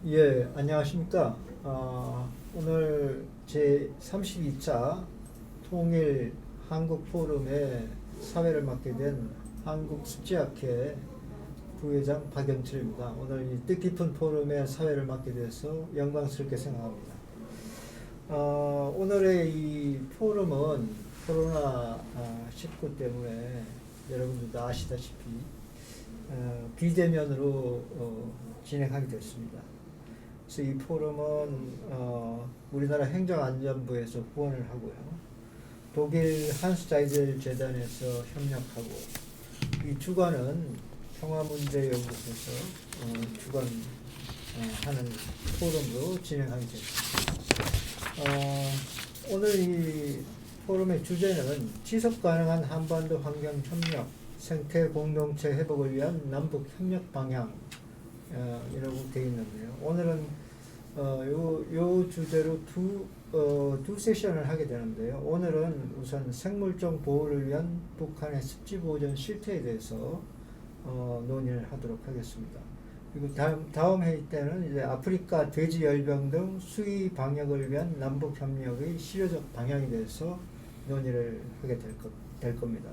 예, 안녕하십니까. 오늘 제 32차 통일 한국 포럼의 사회를 맡게 된 한국습지학회 부회장 박영철입니다. 오늘 이 뜻깊은 포럼의 사회를 맡게 돼서 영광스럽게 생각합니다. 오늘의 이 포럼은 코로나19 때문에 여러분들도 아시다시피 비대면으로 진행하게 됐습니다. 그래서 이 포럼은 우리나라 행정안전부에서 후원을 하고요. 독일 한스자이델 재단에서 협력하고 이 주관은 평화문제연구소에서 주관하는 포럼으로 진행하게 됐습니다. 오늘 이 포럼의 주제는 지속가능한 한반도 환경협력, 생태 공동체 회복을 위한 남북 협력 방향 이라고 되어 있는데요. 오늘은 요 주제로 두 세션을 하게 되는데요. 오늘은 우선 생물종 보호를 위한 북한의 습지 보존 실태에 대해서 논의를 하도록 하겠습니다. 그리고 다음 회의 때는 이제 아프리카 돼지 열병 등 수의 방역을 위한 남북 협력의 실효적 방향에 대해서 논의를 하게 될 겁니다.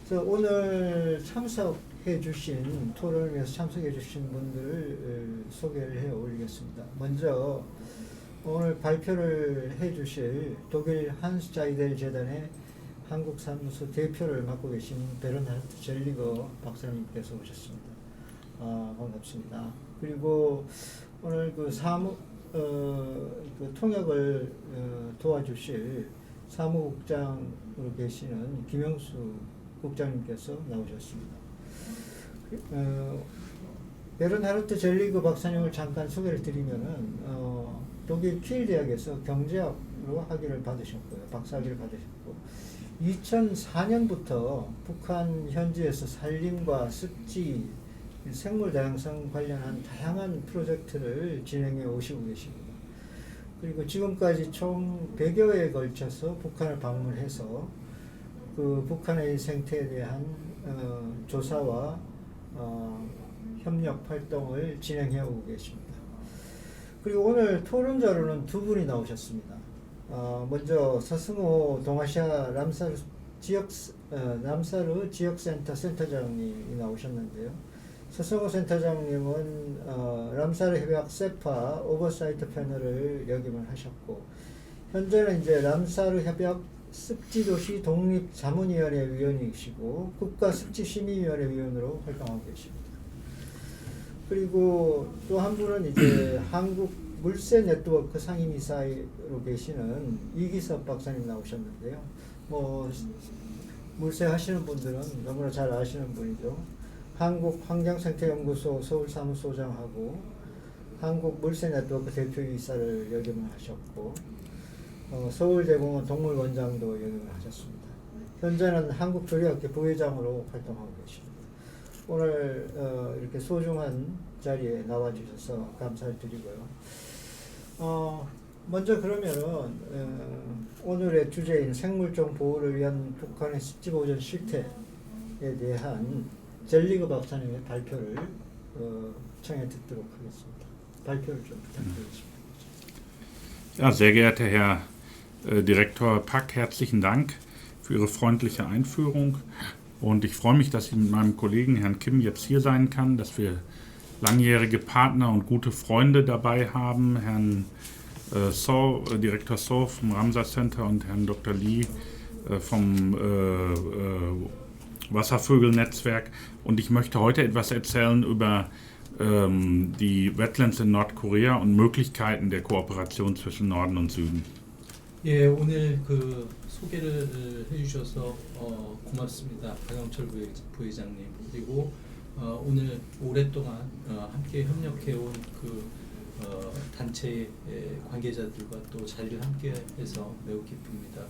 그래서 오늘 참석해 주신 토론을 위해서 참석해 주신 분들을 소개를 해 올리겠습니다. 먼저 오늘 발표를 해 주실 독일 한스자이델 재단의 한국 사무소 대표를 맡고 계신 베른하르트 젤리거 박사님께서 오셨습니다. 반갑습니다. 그리고 오늘 그 통역을 도와주실 사무국장으로 계시는 김영수 국장님께서 나오셨습니다. 베른하르트 젤리거 박사님을 잠깐 소개를 드리면은 독일 킬 대학에서 경제학으로 학위를 받으셨고요, 박사학위를 받으셨고 2004년부터 북한 현지에서 산림과 습지, 생물 다양성 관련한 다양한 프로젝트를 진행해 오시고 계십니다. 그리고 지금까지 총 100여 회에 걸쳐서 북한을 방문해서 그 북한의 생태에 대한 조사와 협력 활동을 진행해 오고 계십니다. 그리고 오늘 토론자로는 두 분이 나오셨습니다. 먼저 서승호 동아시아 람사르 지역센터 센터장님이 나오셨는데요. 서승호 센터장님은 람사르 협약 세파 오버사이트 패널을 역임을 하셨고, 현재는 이제 람사르 협약 습지도시 독립자문위원회 위원이시고 국가습지심의위원회 위원으로 활동하고 계십니다. 그리고 또 한 분은 이제 한국 물새 네트워크 상임이사로 계시는 이기섭 박사님 나오셨는데요. 뭐 물새 하시는 분들은 너무나 잘 아시는 분이죠. 한국환경생태연구소 서울사무소장하고 한국 물새 네트워크 대표이사를 역임을 하셨고, 서울대공원 동물원장도 역임을 하셨습니다. 현재는 한국조리학회 부회장으로 활동하고 계십니다. 오늘 이렇게 소중한 자리에 나와주셔서 감사를 드리고요. 먼저 그러면은 오늘의 주제인 생물종 보호를 위한 북한의 습지 보존 실태에 대한 젤리거 박사님의 발표를 청해 듣도록 하겠습니다. 발표를 좀 부탁드리겠습니다. Ja, sehr geehrter Herr Direktor Pack, herzlichen Dank für Ihre freundliche Einführung. Und ich freue mich, dass ich mit meinem Kollegen Herrn Kim jetzt hier sein kann, dass wir langjährige Partner und gute Freunde dabei haben, Herrn Direktor So vom Ramsar Center und Herrn Dr. Lee vom Wasservögelnetzwerk. Und ich möchte heute etwas erzählen über die Wetlands in Nordkorea und Möglichkeiten der Kooperation zwischen Norden und Süden. 예, 오늘 그 소개를 해주셔서 고맙습니다, 박영철 부회장님. 그리고 오늘 오랫동안 함께 협력해온 그 단체의 관계자들과 또 자리를 함께해서 매우 기쁩니다.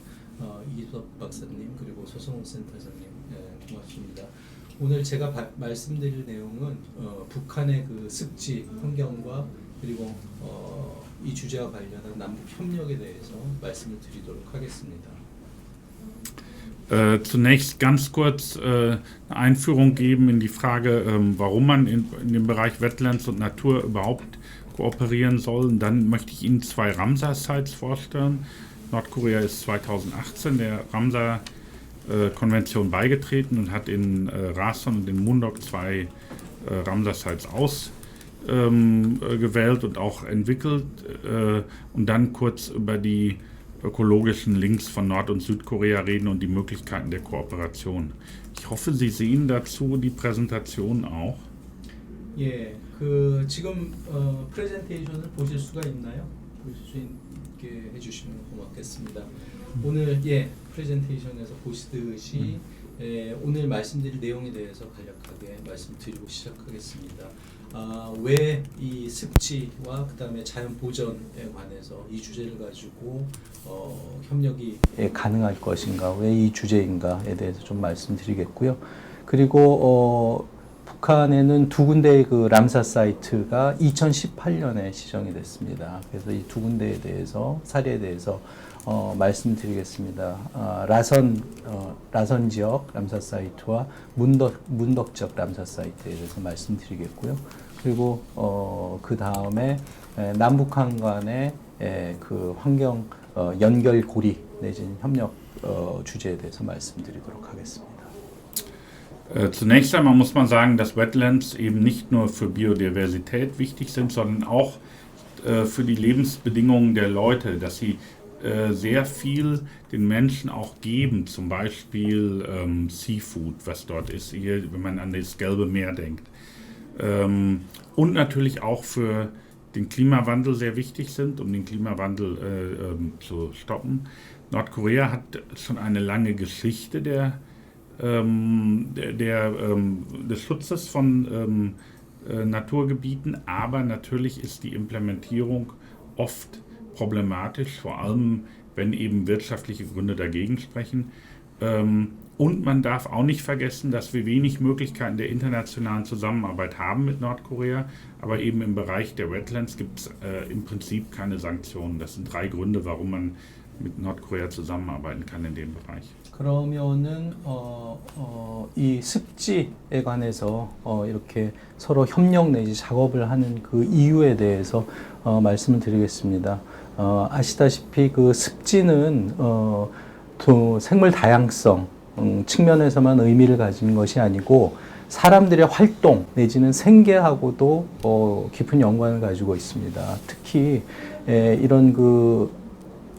이기섭 박사님 그리고 서성호 센터장님, 고맙습니다. 오늘 제가 말씀드릴 내용은 북한의 그 습지 환경과 그리고 이 주제와 관련한 남북 협력에 대해서 말씀을 드리도록 하겠습니다. Zunächst ganz kurz eine Einführung geben in die Frage, warum man in dem Bereich Wetlands und Natur überhaupt kooperieren sollen. Dann möchte ich Ihnen 2 Ramsar-Sites vorstellen. Nordkorea ist 2018 der Ramsar-Konvention beigetreten und hat in Rason und in Mundok 2 Ramsar-Sites ausgewählt und auch entwickelt. Und dann kurz über die ökologischen Links von Nord- und Südkorea reden und die Möglichkeiten der Kooperation. Ich hoffe, Sie sehen dazu die Präsentation auch. 예, 지금 프레젠테이션을 보실 수가 있나요? 보실 수 있게 해주시면 고맙겠습니다. 오늘 프레젠테이션에서 보시듯이 오늘 말씀드릴 내용에 대해서 간략하게 말씀드리고 시작하겠습니다. 왜 이 습지와 그다음에 자연 보전에 관해서 이 주제를 가지고 협력이 가능할 것인가, 왜 이 주제인가에 대해서 좀 말씀드리겠고요. 그리고 북한에는 2군데의 그 람사 사이트가 2018년에 지정이 됐습니다. 그래서 이 2군데에 대해서 사례에 대해서 말씀드리겠습니다. 라선 지역 람사 사이트와 문덕 지역 람사 사이트에 대해서 말씀드리겠고요. 그리고 그 다음에 남북한 간의 그 환경 연결 고리 내지는 협력 주제에 대해서 말씀드리도록 하겠습니다. Zunächst einmal muss man sagen, dass Wetlands eben nicht nur für Biodiversität wichtig sind, sondern auch für die Lebensbedingungen der Leute, dass sie sehr viel den Menschen auch geben, zum Beispiel Seafood, was dort ist, hier, wenn man an das Gelbe Meer denkt. Und natürlich auch für den Klimawandel sehr wichtig sind, um den Klimawandel zu stoppen. Nordkorea hat schon eine lange Geschichte des Schutzes von Naturgebieten, aber natürlich ist die Implementierung oft problematisch, vor allem wenn eben wirtschaftliche Gründe dagegen sprechen. Und man darf auch nicht vergessen, dass wir wenig Möglichkeiten der internationalen Zusammenarbeit haben mit Nordkorea, aber eben im Bereich der Wetlands gibt es im Prinzip keine Sanktionen. Das sind 3 Gründe, warum man mit Nordkorea zusammenarbeiten kann in dem Bereich. 그러면은 이 습지에 관해서 이렇게 서로 협력 내지 작업을 하는 그 이유에 대해서 말씀을 드리겠습니다. 아시다시피 그 습지는 또 생물 다양성 측면에서만 의미를 가지는 것이 아니고 사람들의 활동 내지는 생계하고도 깊은 연관을 가지고 있습니다. 특히 이런 그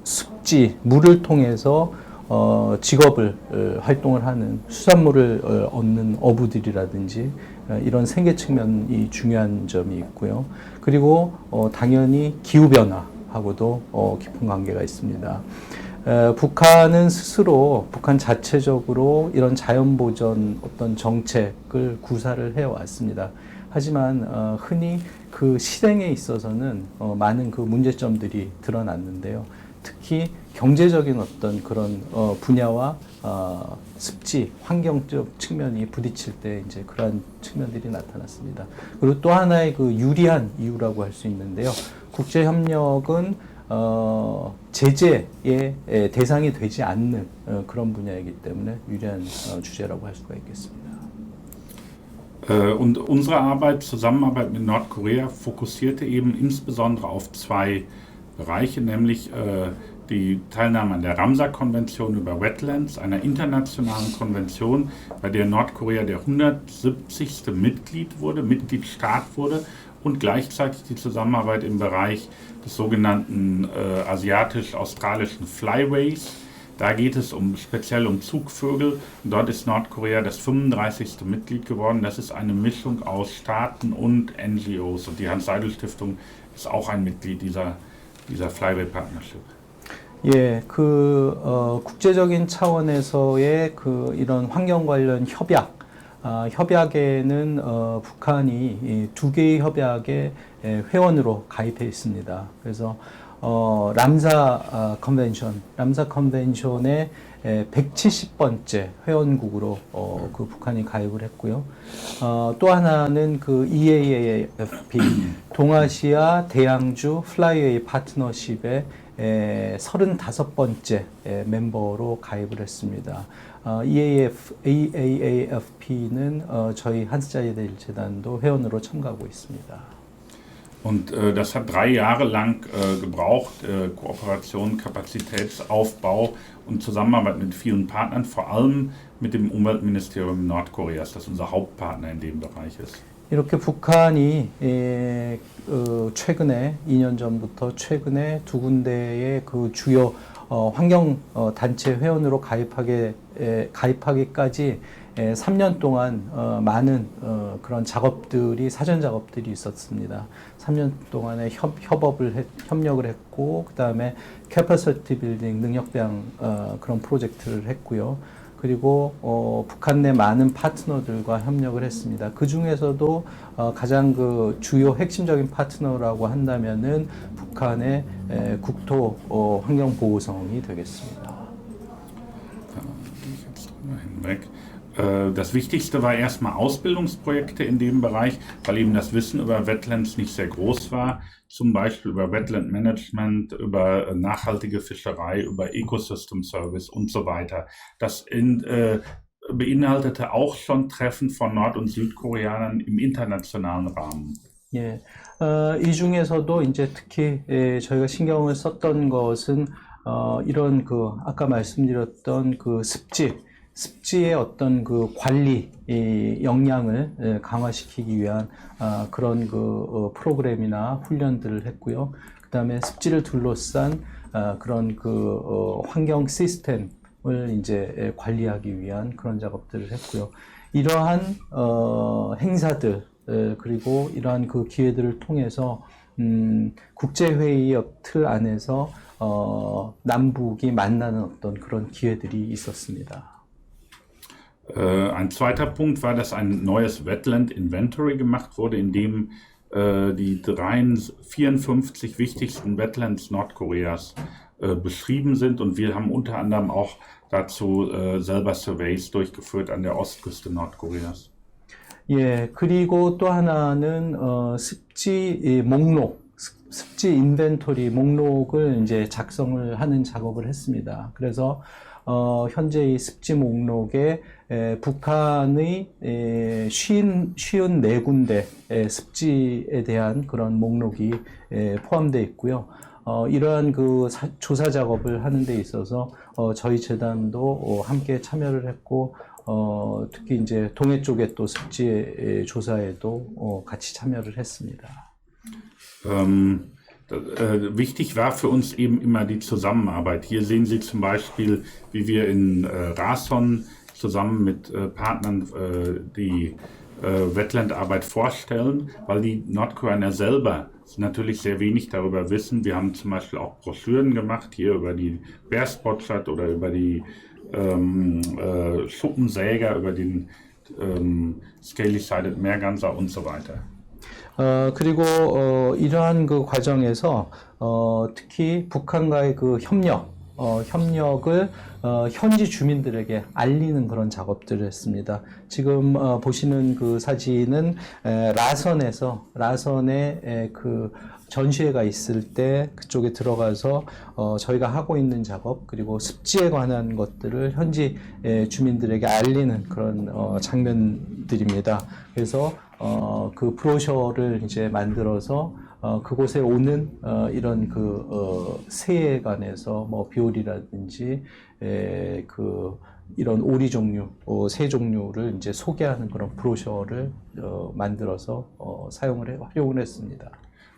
습지, 물을 통해서 직업을 활동을 하는 수산물을 얻는 어부들이라든지 이런 생계 측면이 중요한 점이 있고요. 그리고 당연히 기후변화하고도 깊은 관계가 있습니다. 북한은 스스로 북한 자체적으로 이런 자연보전 어떤 정책을 구사를 해왔습니다. 하지만 흔히 그 실행에 있어서는 많은 그 문제점들이 드러났는데요. 특히 경제적인 어떤 그런 분야와 습지, 환경적 측면이 부딪힐 때 이제 그러한 측면들이 나타났습니다. 그리고 또 하나의 그 유리한 이유라고 할 수 있는데요. 국제 협력은 제재의 대상이 되지 않는 그런 분야이기 때문에 유리한 주제라고 할 수가 있겠습니다. Und unsere Zusammenarbeit mit Nordkorea fokussierte eben insbesondere auf 2 Bereiche, nämlich die Teilnahme an der Ramsar-Konvention über Wetlands, einer internationalen Konvention, bei der Nordkorea der 170. Mitgliedstaat wurde, und gleichzeitig die Zusammenarbeit im Bereich des sogenannten asiatisch-australischen Flyways. Da geht es speziell um Zugvögel. Und dort ist Nordkorea das 35. Mitglied geworden. Das ist eine Mischung aus Staaten und NGOs. Und die Hans-Seidel-Stiftung ist auch ein Mitglied dieser Flyway Partnership. 예, 국제적인 차원에서의 이런 환경 관련 협약에는 북한이 2개의 협약에 회원으로 가입해 있습니다. 그래서 람사 컨벤션의 170번째 회원국으로 그 북한이 가입을 했고요. 또 하나는 그 EAAFP 동아시아 대양주 플라이웨이 파트너십의 35번째 멤버로 가입을 했습니다. EAAFP는 저희 한스자이델 재단도 회원으로 참가하고 있습니다. Und das hat 3 Jahre lang gebraucht, Kooperation, Kapazitätsaufbau und Zusammenarbeit mit vielen Partnern, vor allem mit dem Umweltministerium Nordkoreas, das unser Hauptpartner in dem Bereich ist. 이렇게 북한이 최근에 2년 전부터 최근에 두 군데의 그 주요 환경 단체 회원으로 가입하기까지 3년 동안 많은 그런 작업들이 사전 작업들이 있었습니다. 3년 동안에 협력을 했고 그다음에 캐퍼시티 빌딩 능력 배양 그런 프로젝트를 했고요. 그리고 북한 내 많은 파트너들과 협력을 했습니다. 그 중에서도 가장 그 주요 핵심적인 파트너라고 한다면은 북한의 국토 환경 보호성이 되겠습니다. Das Wichtigste war erstmal Ausbildungsprojekte in dem Bereich, weil eben das Wissen über Wetlands nicht sehr groß war. Zum Beispiel über Wetland Management, über nachhaltige Fischerei, über Ecosystem Service und so weiter. Das beinhaltete auch schon Treffen von Nord- und Südkoreanern im internationalen Rahmen. 예, 이 중에서도 이제 특히 저희가 신경을 썼던 것은 이런 그 아까 말씀드렸던 그 습지의 어떤 그 관리 역량을 강화시키기 위한 그런 그 프로그램이나 훈련들을 했고요. 그다음에 습지를 둘러싼 그런 그 환경 시스템을 이제 관리하기 위한 그런 작업들을 했고요. 이러한 행사들 그리고 이러한 그 기회들을 통해서 국제회의의 틀 안에서 남북이 만나는 어떤 그런 기회들이 있었습니다. Ein zweiter Punkt war, dass ein neues Wetland Inventory gemacht wurde, in dem die 54 wichtigsten Wetlands Nordkoreas beschrieben sind und wir haben unter anderem auch dazu selber Surveys durchgeführt an der Ostküste Nordkoreas. 예, 그리고 또 하나는 습지 목록, 습지 인벤토리 목록을 이제 작성을 하는 작업을 했습니다. 그래서 현재 이 습지 목록에 북한의 54군데 습지에 대한 그런 목록이 포함되어 있고요. 이러한 그 조사 작업을 하는 데 있어서 저희 재단도 함께 참여를 했고 특히 이제 동해 쪽에 또 습지 조사에도 같이 참여를 했습니다. Wichtig war für uns eben immer die Zusammenarbeit. Hier sehen Sie zum Beispiel, wie wir in Rason zusammen mit Partnern die Wetlandarbeit vorstellen, weil die Nordkoreaner selber natürlich sehr wenig darüber wissen. Wir haben zum Beispiel auch Broschüren gemacht, hier über die Bearspotshot oder über die Schuppensäger, über den Scaly-Sided Meerganser und so weiter. 그리고 이러한 그 과정에서 특히 북한과의 그 협력을 현지 주민들에게 알리는 그런 작업들을 했습니다. 지금 보시는 그 사진은 라선에 그 전시회가 있을 때 그쪽에 들어가서 저희가 하고 있는 작업 그리고 습지에 관한 것들을 현지 주민들에게 알리는 그런 장면들입니다. 그래서 그 브로셔를 이제 만들어서 그곳에 오는 이런 그 새에 관해서 뭐 비올이라든지 그 이런 오리 종류, 새 종류를 이제 소개하는 그런 브로셔를 만들어서 활용을 했습니다.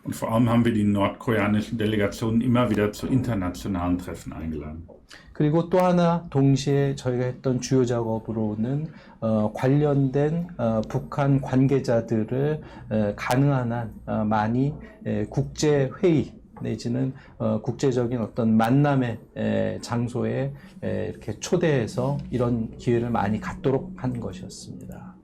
Und vor allem haben wir die nordkoreanischen Delegationen immer wieder zu internationalen Treffen eingeladen. 그리고 또 하나 동시에 저희가 했던 주요 작업으로는 관련된 북한 관계자들을 가능한 한 많이 국제 회의 내지는 국제적인 어떤 만남의 장소에 이렇게 초대해서 이런 기회를 많이 갖도록 한 것이었습니다.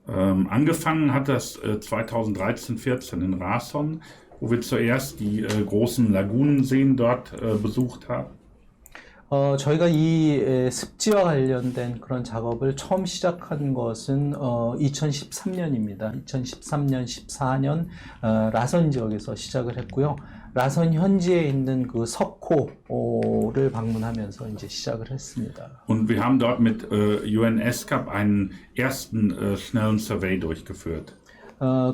Angefangen hat das 2013-14 in Rason, wo wir zuerst die großen Lagunenseen dort besucht haben. 저희가 이 습지와 관련된 그런 작업을 처음 시작한 것은 2013년입니다. 2013년, 14년 라선 지역에서 시작을 했고요. 라선 현지에 있는 그 석호를 방문하면서 이제 시작을 했습니다. Und wir haben dort mit UNESCAP einen ersten schnellen Survey durchgeführt.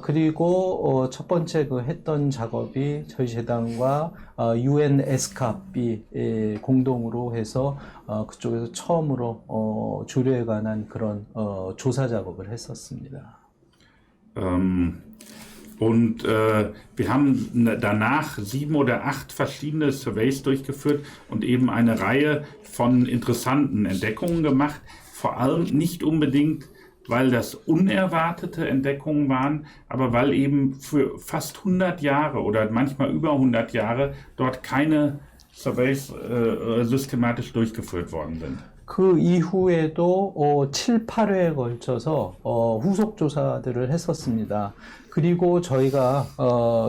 그리고 첫 번째 그 했던 작업이 저희 재단과 UN 에스캅이 공동으로 해서 그쪽에서 처음으로 조류에 관한 그런 조사 작업을 했었습니다. Und wir haben danach 7 oder 8 verschiedene Surveys durchgeführt und eben eine Reihe von interessanten Entdeckungen gemacht. Vor allem nicht unbedingt, weil das unerwartete Entdeckungen waren, aber weil eben für fast 100 Jahre oder manchmal über 100 Jahre dort keine Surveys systematisch durchgeführt worden sind. 그 이후에도 7, 8회에 걸쳐서 후속 조사들을 했었습니다. 그리고 저희가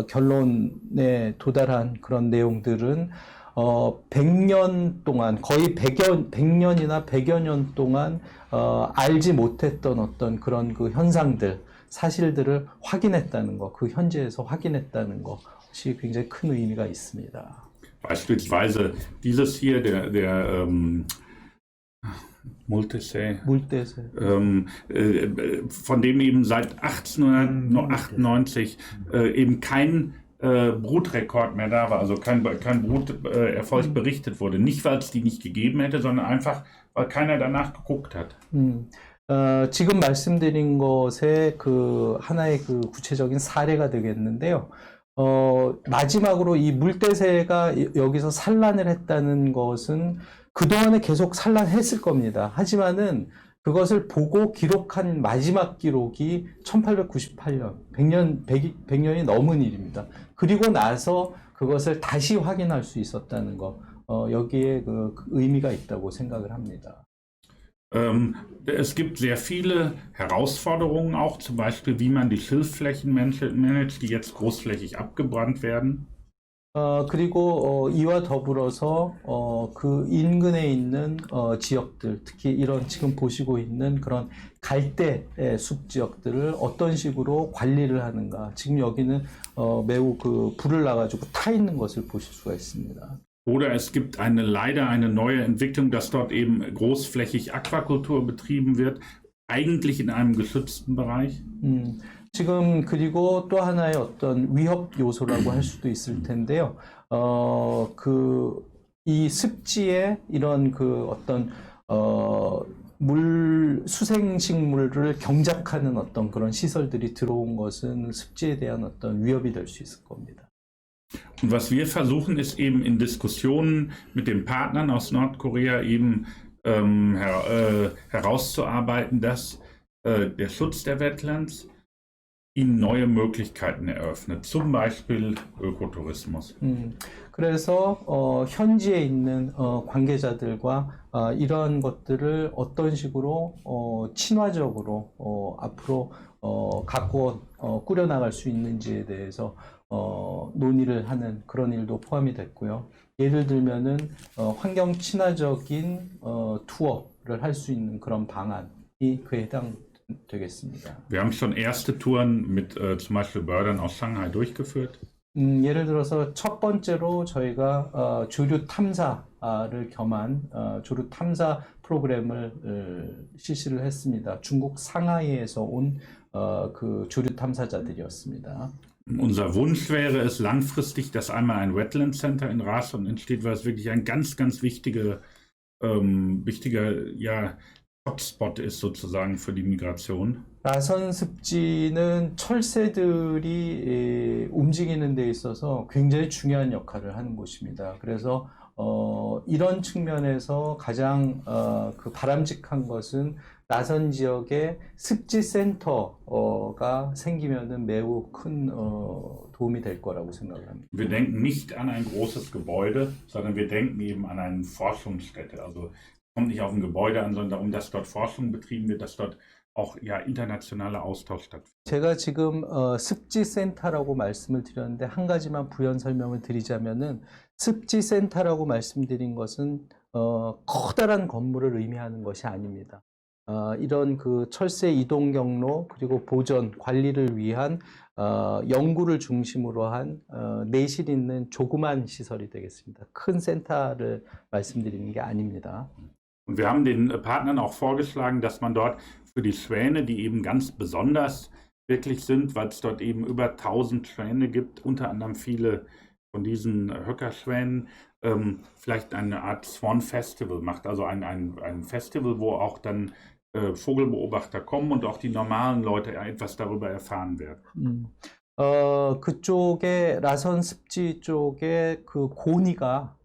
결론에 도달한 그런 내용들은 100년 동안, 거의 100년이나 100여 년 동안 알지 못했던 어떤 그런 그 현상들, 사실들을 확인했다는 것, 그 현재에서 확인했다는 것이 굉장히 큰 의미가 있습니다. Beispielsweise dieses hier, der Multisee, von dem eben seit 1898 eben kein Brutrekord mehr da war, also kein Bruterfolg berichtet wurde. Nicht, weil es die nicht gegeben hätte, sondern einfach, weil keiner danach geguckt hat. 지금 말씀드린 것의 그 하나의 그 구체적인 사례가 되겠는데요. 마지막으로 이 물대새가 여기서 산란을 했다는 것은 그동안에 계속 산란했을 겁니다. 하지만은 그것을 보고 기록한 마지막 기록이 1898년, 100년이 넘은 일입니다. 그리고 나서 그것을 다시 확인할 수 있었다는 것, 여기에 그 의미가 있다고 생각을 합니다. Es gibt sehr viele Herausforderungen auch, zum Beispiel wie man die Schilfflächen managt, die jetzt großflächig abgebrannt werden. 그리고 이와 더불어서 그 인근에 있는 지역들, 특히 이런 지금 보시고 있는 그런 갈대 숲 지역들을 어떤 식으로 관리를 하는가. 지금 여기는 매우 그 불을 나가지고 타 있는 것을 보실 수가 있습니다. Oder es gibt leider eine neue Entwicklung, dass dort eben großflächig Aquakultur betrieben wird, eigentlich in einem geschützten Bereich. 지금 그리고 또 하나의 어떤 위협 요소라고 할 수도 있을 텐데요. 이 습지에 이런 그 어떤 수생식물을 경작하는 어떤 그런 시설들이 들어온 것은 습지에 대한 어떤 위협이 될 수 있을 겁니다. Und was wir versuchen, ist eben in Diskussionen mit den Partnern aus Nordkorea eben herauszuarbeiten, dass der Schutz der Wetlands ihnen neue Möglichkeiten eröffnet, zum Beispiel Ökotourismus. 그래서 현지에 있는 관계자들과 이러한 것들을 어떤 식으로 친화적으로 앞으로 갖고 꾸려나갈 수 있는지에 대해서 논의를 하는 그런 일도 포함이 됐고요. 예를 들면은 환경 친화적인 투어를 할 수 있는 그런 방안이 그에 해당되겠습니다. Wir haben schon erste Touren mit zum Beispiel Bördern aus Shanghai durchgeführt. 예를 들어서 첫 번째로 저희가 조류 탐사를 겸한 조류 탐사 프로그램을 실시를 했습니다. 중국 상하이에서 온 그 조류 탐사자들이었습니다. Unser Wunsch wäre es langfristig, dass einmal ein Wetland Center in Rason entsteht, weil es wirklich ein ganz, ganz wichtiger ja, Hotspot ist sozusagen für die Migration. 라선 습지는 철새들이 움직이는 데 있어서 굉장히 중요한 역할을 하는 곳입니다. 그래서 이런 측면에서 가장 그 바람직한 것은 라선 지역에 습지 센터가 생기면은 매우 큰 도움이 될 거라고 생각을 합니다. Wir denken nicht an ein großes Gebäude, sondern wir denken eben an eine Forschungsstätte. Also es kommt nicht auf ein Gebäude an, sondern darum, dass dort Forschung betrieben wird, dass dort auch ja, internationaler Austausch stattfindet. 제가 지금 습지 센터라고 말씀을 드렸는데 한 가지만 부연 설명을 드리자면은 습지 센터라고 말씀드린 것은 커다란 건물을 의미하는 것이 아닙니다. 이런 그 철새 이동 경로 그리고 보전 관리를 위한 연구를 중심으로 한 내실 있는 조그만 시설이 되겠습니다. 큰 센터를 말씀드리는 게 아닙니다. Und wir haben den Partnern auch vorgeschlagen, dass man dort für die Schwäne, die eben ganz besonders wirklich sind, weil es dort eben über 1000 Schwäne gibt, unter anderem viele von diesen Höckerschwänen, vielleicht eine Art Swan Festival macht, also ein Festival, wo auch dann Vogelbeobachter kommen und auch die normalen Leute etwas darüber erfahren werden. 그쪽에 라선 습지 쪽에 그 고니가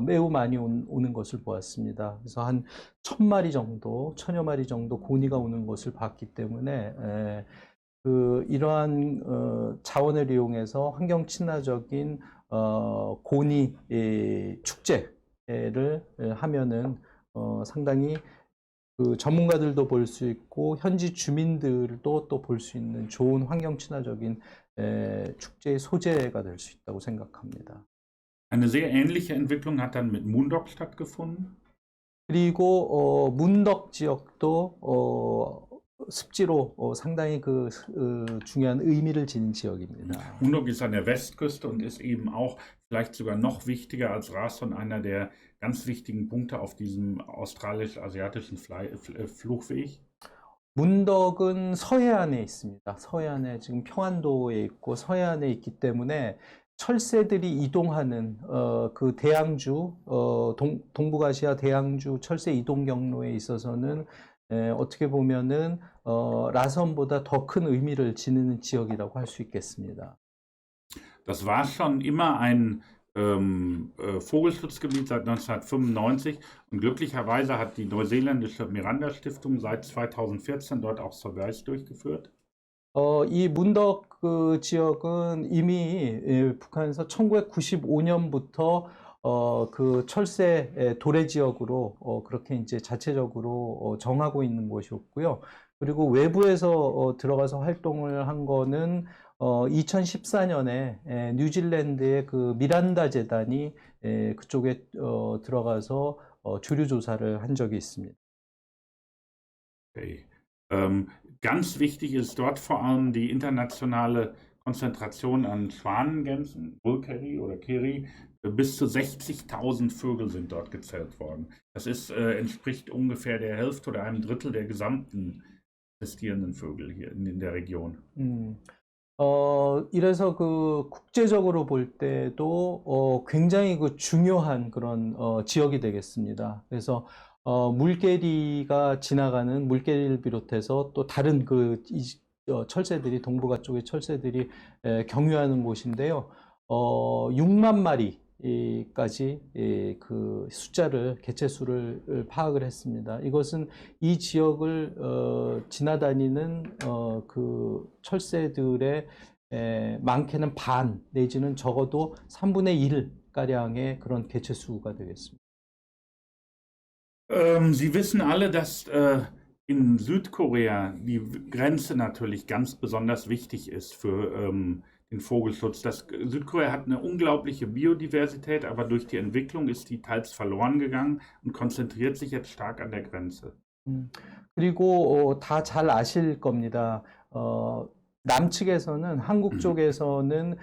매우 많이 오는 것을 보았습니다. 그래서 한 1000마리 정도, 1000여 마리 정도 고니가 오는 것을 봤기 때문에 이러한 자원을 이용해서 환경 친화적인 고니 축제를 하면은 상당히 그 전문가들도 볼 수 있고 현지 주민들도 또 볼 수 있는 좋은 환경 친화적인 축제의 소재가 될 수 있다고 생각합니다. Eine sehr ähnliche Entwicklung hat dann mit Moondog stattgefunden. 그리고 문덕 지역도 습지로 상당히 중요한 의미를 지닌 지역입니다. Moondog ist an der Westküste und ist eben auch vielleicht sogar noch wichtiger als Rason einer der ganz wichtigen Punkte auf diesem australisch-asiatischen Fluchtweg. 문덕은 서해안에 있습니다. 서해안에 지금 평안도에 있고 서해안에 있기 때문에 철새들이 이동하는 그 대양주 동북아시아 대양주 철새 이동 경로에 있어서는 어떻게 보면은 라선보다 더 큰 의미를 지니는 지역이라고 할 수 있겠습니다. Das war schon immer ein Vogelschutzgebiet seit 1995 und glücklicherweise hat die neuseeländische Miranda Stiftung seit 2014 dort auch Surveys durchgeführt. 이 문덕 그 지역은 이미 북한에서 1995년부터 그 철새 도래 지역으로 그렇게 이제 자체적으로 정하고 있는 곳이었고요. 그리고 외부에서 들어가서 활동을 한 거는 2014년에 뉴질랜드의 그 미란다 재단이 그쪽에 들어가서 조류 조사를 한 적이 있습니다. Okay. Ganz wichtig ist dort vor allem die internationale Konzentration an Schwanengänsen, Bull-Kerry oder Kerry. Bis zu 60.000 Vögel sind dort gezählt worden. Das entspricht ungefähr der Hälfte oder einem Drittel der gesamten existierenden Vögel hier in der Region. 이래서 그 국제적으로 볼 때도 굉장히 그 중요한 그런 지역이 되겠습니다. 그래서 물개리가 지나가는 물개리를 비롯해서 또 다른 철새들이 동북아 쪽의 철새들이 경유하는 곳인데요. 6만 마리까지 그 개체수를 파악을 했습니다. 이것은 이 지역을 지나다니는 그 철새들의 많게는 반 내지는 적어도 3분의 1 가량의 그런 개체수가 되겠습니다. Sie wissen alle, dass in Südkorea die Grenze natürlich ganz besonders wichtig ist für den Vogelschutz. Südkorea hat eine unglaubliche Biodiversität, aber durch die Entwicklung ist die teils verloren gegangen und konzentriert sich jetzt stark an der Grenze. 그리고 다 잘 아실 겁니다. 남측에서는 한국 쪽에서는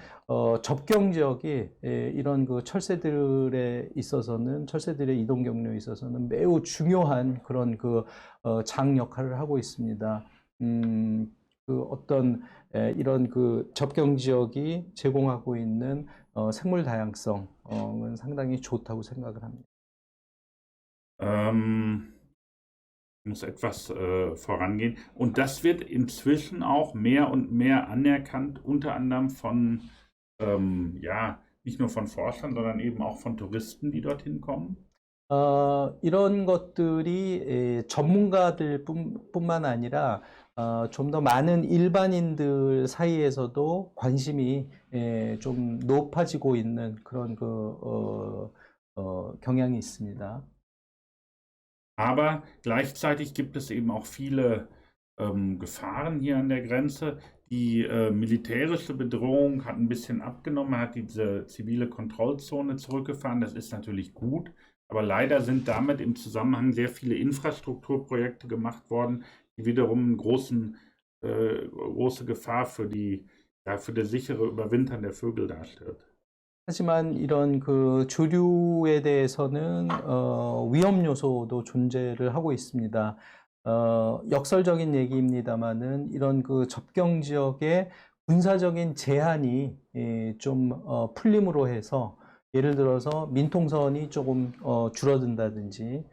접경 지역이 이런 그 철새들에 있어서는 철새들의 이동 경로에 있어서는 매우 중요한 그런 그 장 역할을 하고 있습니다. 이런 그 접경 지역이 제공하고 있는 생물 다양성은 상당히 좋다고 생각을 합니다. Muss etwas vorangehen. Und das wird inzwischen auch mehr und mehr anerkannt, unter anderem von, nicht nur von Forschern, sondern eben auch von Touristen, die dorthin kommen. 이런 것들이 전문가들 뿐만 아니라 좀 더 많은 일반인들 사이에서도 관심이 좀 높아지고 있는 그런 경향이 있습니다. Aber gleichzeitig gibt es eben auch viele Gefahren hier an der Grenze. Die militärische Bedrohung hat ein bisschen abgenommen, man hat diese zivile Kontrollzone zurückgefahren. Das ist natürlich gut, aber leider sind damit im Zusammenhang sehr viele Infrastrukturprojekte gemacht worden, die wiederum eine große Gefahr für das sichere Überwintern der Vögel darstellt. 하지만 이런 그 조류에 대해서는 위험 요소도 존재를 하고 있습니다. 역설적인 얘기입니다만은 이런 그 접경 지역의 군사적인 제한이 좀 풀림으로 해서 예를 들어서 민통선이 조금 줄어든다든지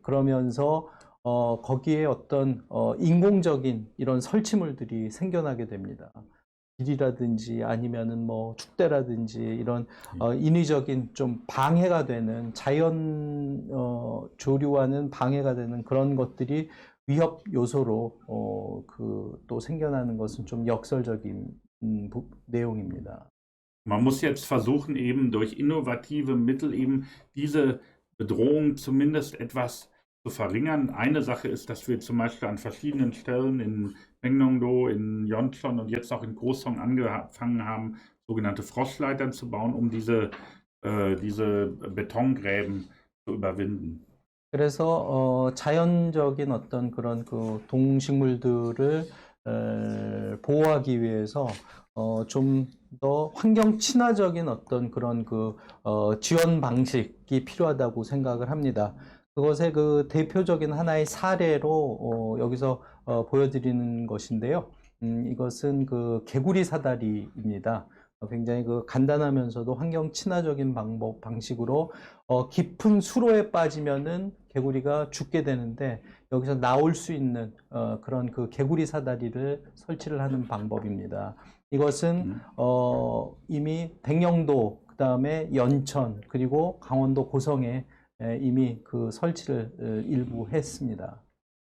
그러면서 거기에 어떤 인공적인 이런 설치물들이 생겨나게 됩니다. 길이라든지 아니면은 뭐 축대라든지 이런 인위적인 좀 방해가 되는 자연 조류와는 방해가 되는 그런 것들이 위협 요소로 그 또 생겨나는 것은 좀 역설적인 내용입니다. Man muss jetzt versuchen, eben durch innovative Mittel eben diese Bedrohung zumindest etwas zu verringern. Eine Sache ist, dass wir zum Beispiel an verschiedenen Stellen in Mengdongdo, in Yeoncheon und jetzt auch in Gosong angefangen haben, sogenannte Froschleitern zu bauen, um diese Betongräben zu überwinden. 그래서 자연적인 어떤 그런 그 동식물들을 보호하기 위해서 좀 더 환경 친화적인 어떤 그런 그 지원 방식이 필요하다고 생각을 합니다. 그것의 그 대표적인 하나의 사례로 여기서 보여드리는 것인데요. 이것은 그 개구리 사다리입니다. 굉장히 그 간단하면서도 환경 친화적인 방식으로 깊은 수로에 빠지면은 개구리가 죽게 되는데 여기서 나올 수 있는 그런 그 개구리 사다리를 설치를 하는 방법입니다. 이것은 이미 백령도, 그 다음에 연천, 그리고 강원도 고성에 이미 그 설치를 일부 했습니다.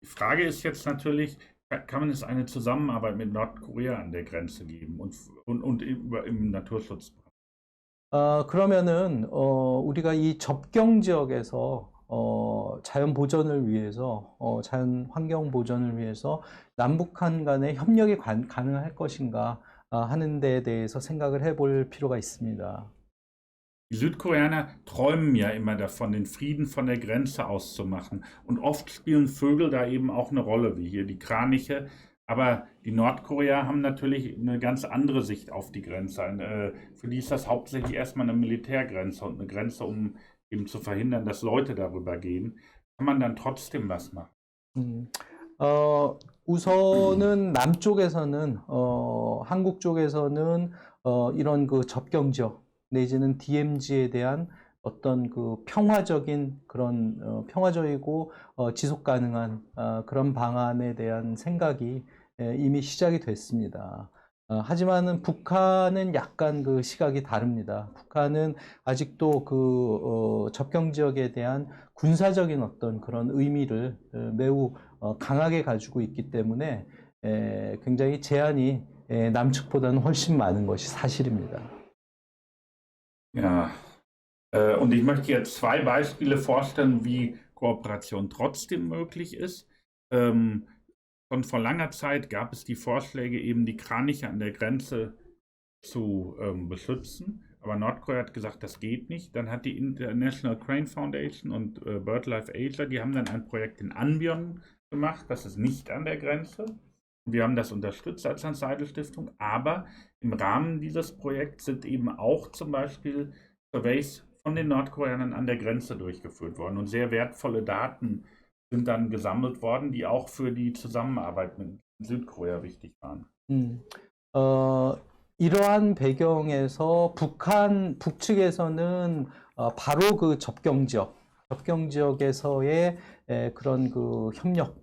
Die Frage ist jetzt natürlich, kann man es eine Zusammenarbeit mit Nordkorea an der Grenze geben und im Naturschutz? 그러면은 우리가 이 접경 지역에서 자연 보전을 위해서, 자연 환경 보전을 위해서 남북한 간의 협력이 가능할 것인가 하는 데에 대해서 생각을 해볼 필요가 있습니다. Die Südkoreaner träumen ja immer davon, den Frieden von der Grenze aus zu machen. Und oft spielen Vögel da eben auch eine Rolle, wie hier die Kraniche. Aber die Nordkoreaner haben natürlich eine ganz andere Sicht auf die Grenze. Für die ist das hauptsächlich erstmal eine Militärgrenze und eine Grenze, um eben zu verhindern, dass Leute darüber gehen. Kann man dann trotzdem was machen? 우선은 남쪽에서는 한국 쪽에서는 이런 그 접경 지역 내지는 DMZ에 대한 어떤 그 평화적인 그런 평화적이고 지속 가능한 그런 방안에 대한 생각이 이미 시작이 됐습니다. 하지만은 북한은 약간 그 시각이 다릅니다. 북한은 아직도 그 접경 지역에 대한 군사적인 어떤 그런 의미를 매우 강하게 가지고 있기 때문에 굉장히 제한이 남측보다는 훨씬 많은 것이 사실입니다. Ja, und ich möchte jetzt zwei Beispiele vorstellen, wie Kooperation trotzdem möglich ist. Schon vor langer Zeit gab es die Vorschläge, eben die Kraniche an der Grenze zu beschützen. Aber Nordkorea hat gesagt, das geht nicht. Dann hat die International Crane Foundation und BirdLife Asia, die haben dann ein Projekt in Anbyon gemacht, das ist nicht an der Grenze. Wir haben das unterstützt als Hans-Seidel-Stiftung, aber im Rahmen dieses Projekts sind eben auch zum Beispiel Surveys von den Nordkoreanern an der Grenze durchgeführt worden und sehr wertvolle Daten sind dann gesammelt worden, die auch für die Zusammenarbeit mit Südkorea wichtig waren. 이러한 배경에서 북측에서는 바로 그 접경 지역에서의 그런 그 협력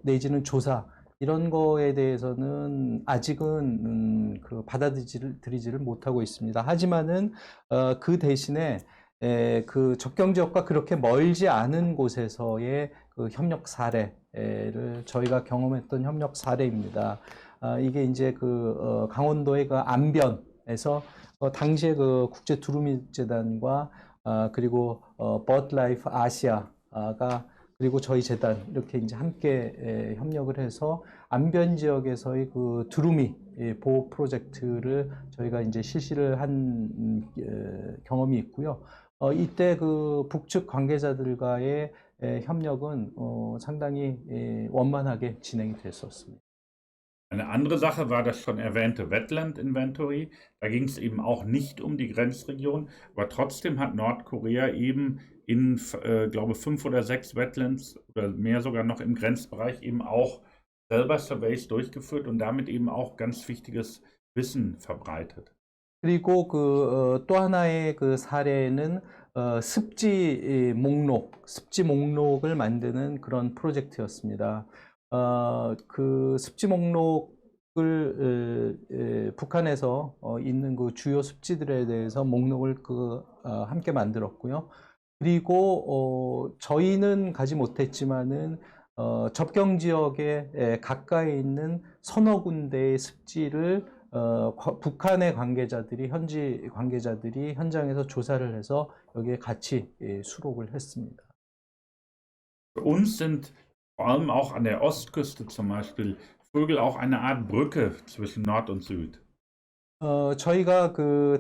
내지는 조사 이런 거에 대해서는 아직은 그 받아들이지를 못하고 있습니다. 하지만은 그 대신에 그 접경 지역과 그렇게 멀지 않은 곳에서의 그 협력 사례를 저희가 경험했던 협력 사례입니다. 이게 이제 그 강원도의 그 안변에서 당시에 그 국제 두루미 재단과 그리고 버드라이프 아시아가 그리고 저희 재단 이렇게 이제 함께 협력을 해서 안변 지역에서의 그 두루미 보호 프로젝트를 저희가 이제 실시를 한 경험이 있고요. 이때 그 북측 관계자들과의 협력은 상당히 원만하게 진행이 됐었습니다. Eine andere Sache war das schon erwähnte Wetland Inventory. Da ging es eben auch nicht um die Grenzregion, aber trotzdem hat Nordkorea eben in, glaube 5 oder 6 Wetlands oder mehr sogar noch im Grenzbereich eben auch selber Surveys durchgeführt und damit eben auch ganz wichtiges Wissen verbreitet. 그리고 또 하나의 그 사례는 습지 목록을 만드는 그런 프로젝트였습니다. 그 습지 목록을 북한에서 있는 그 주요 습지들에 대해서 목록을 함께 만들었고요. 그리고 저희는 가지 못했지만은 접경 지역에 가까이 있는 서너 군데의 습지를 북한의 현지 관계자들이 현장에서 조사를 해서 여기에 같이 수록을 했습니다. Für uns sind vor allem auch an der Ostküste zum Beispiel Vögel auch eine Art Brücke zwischen Nord und Süd. 저희가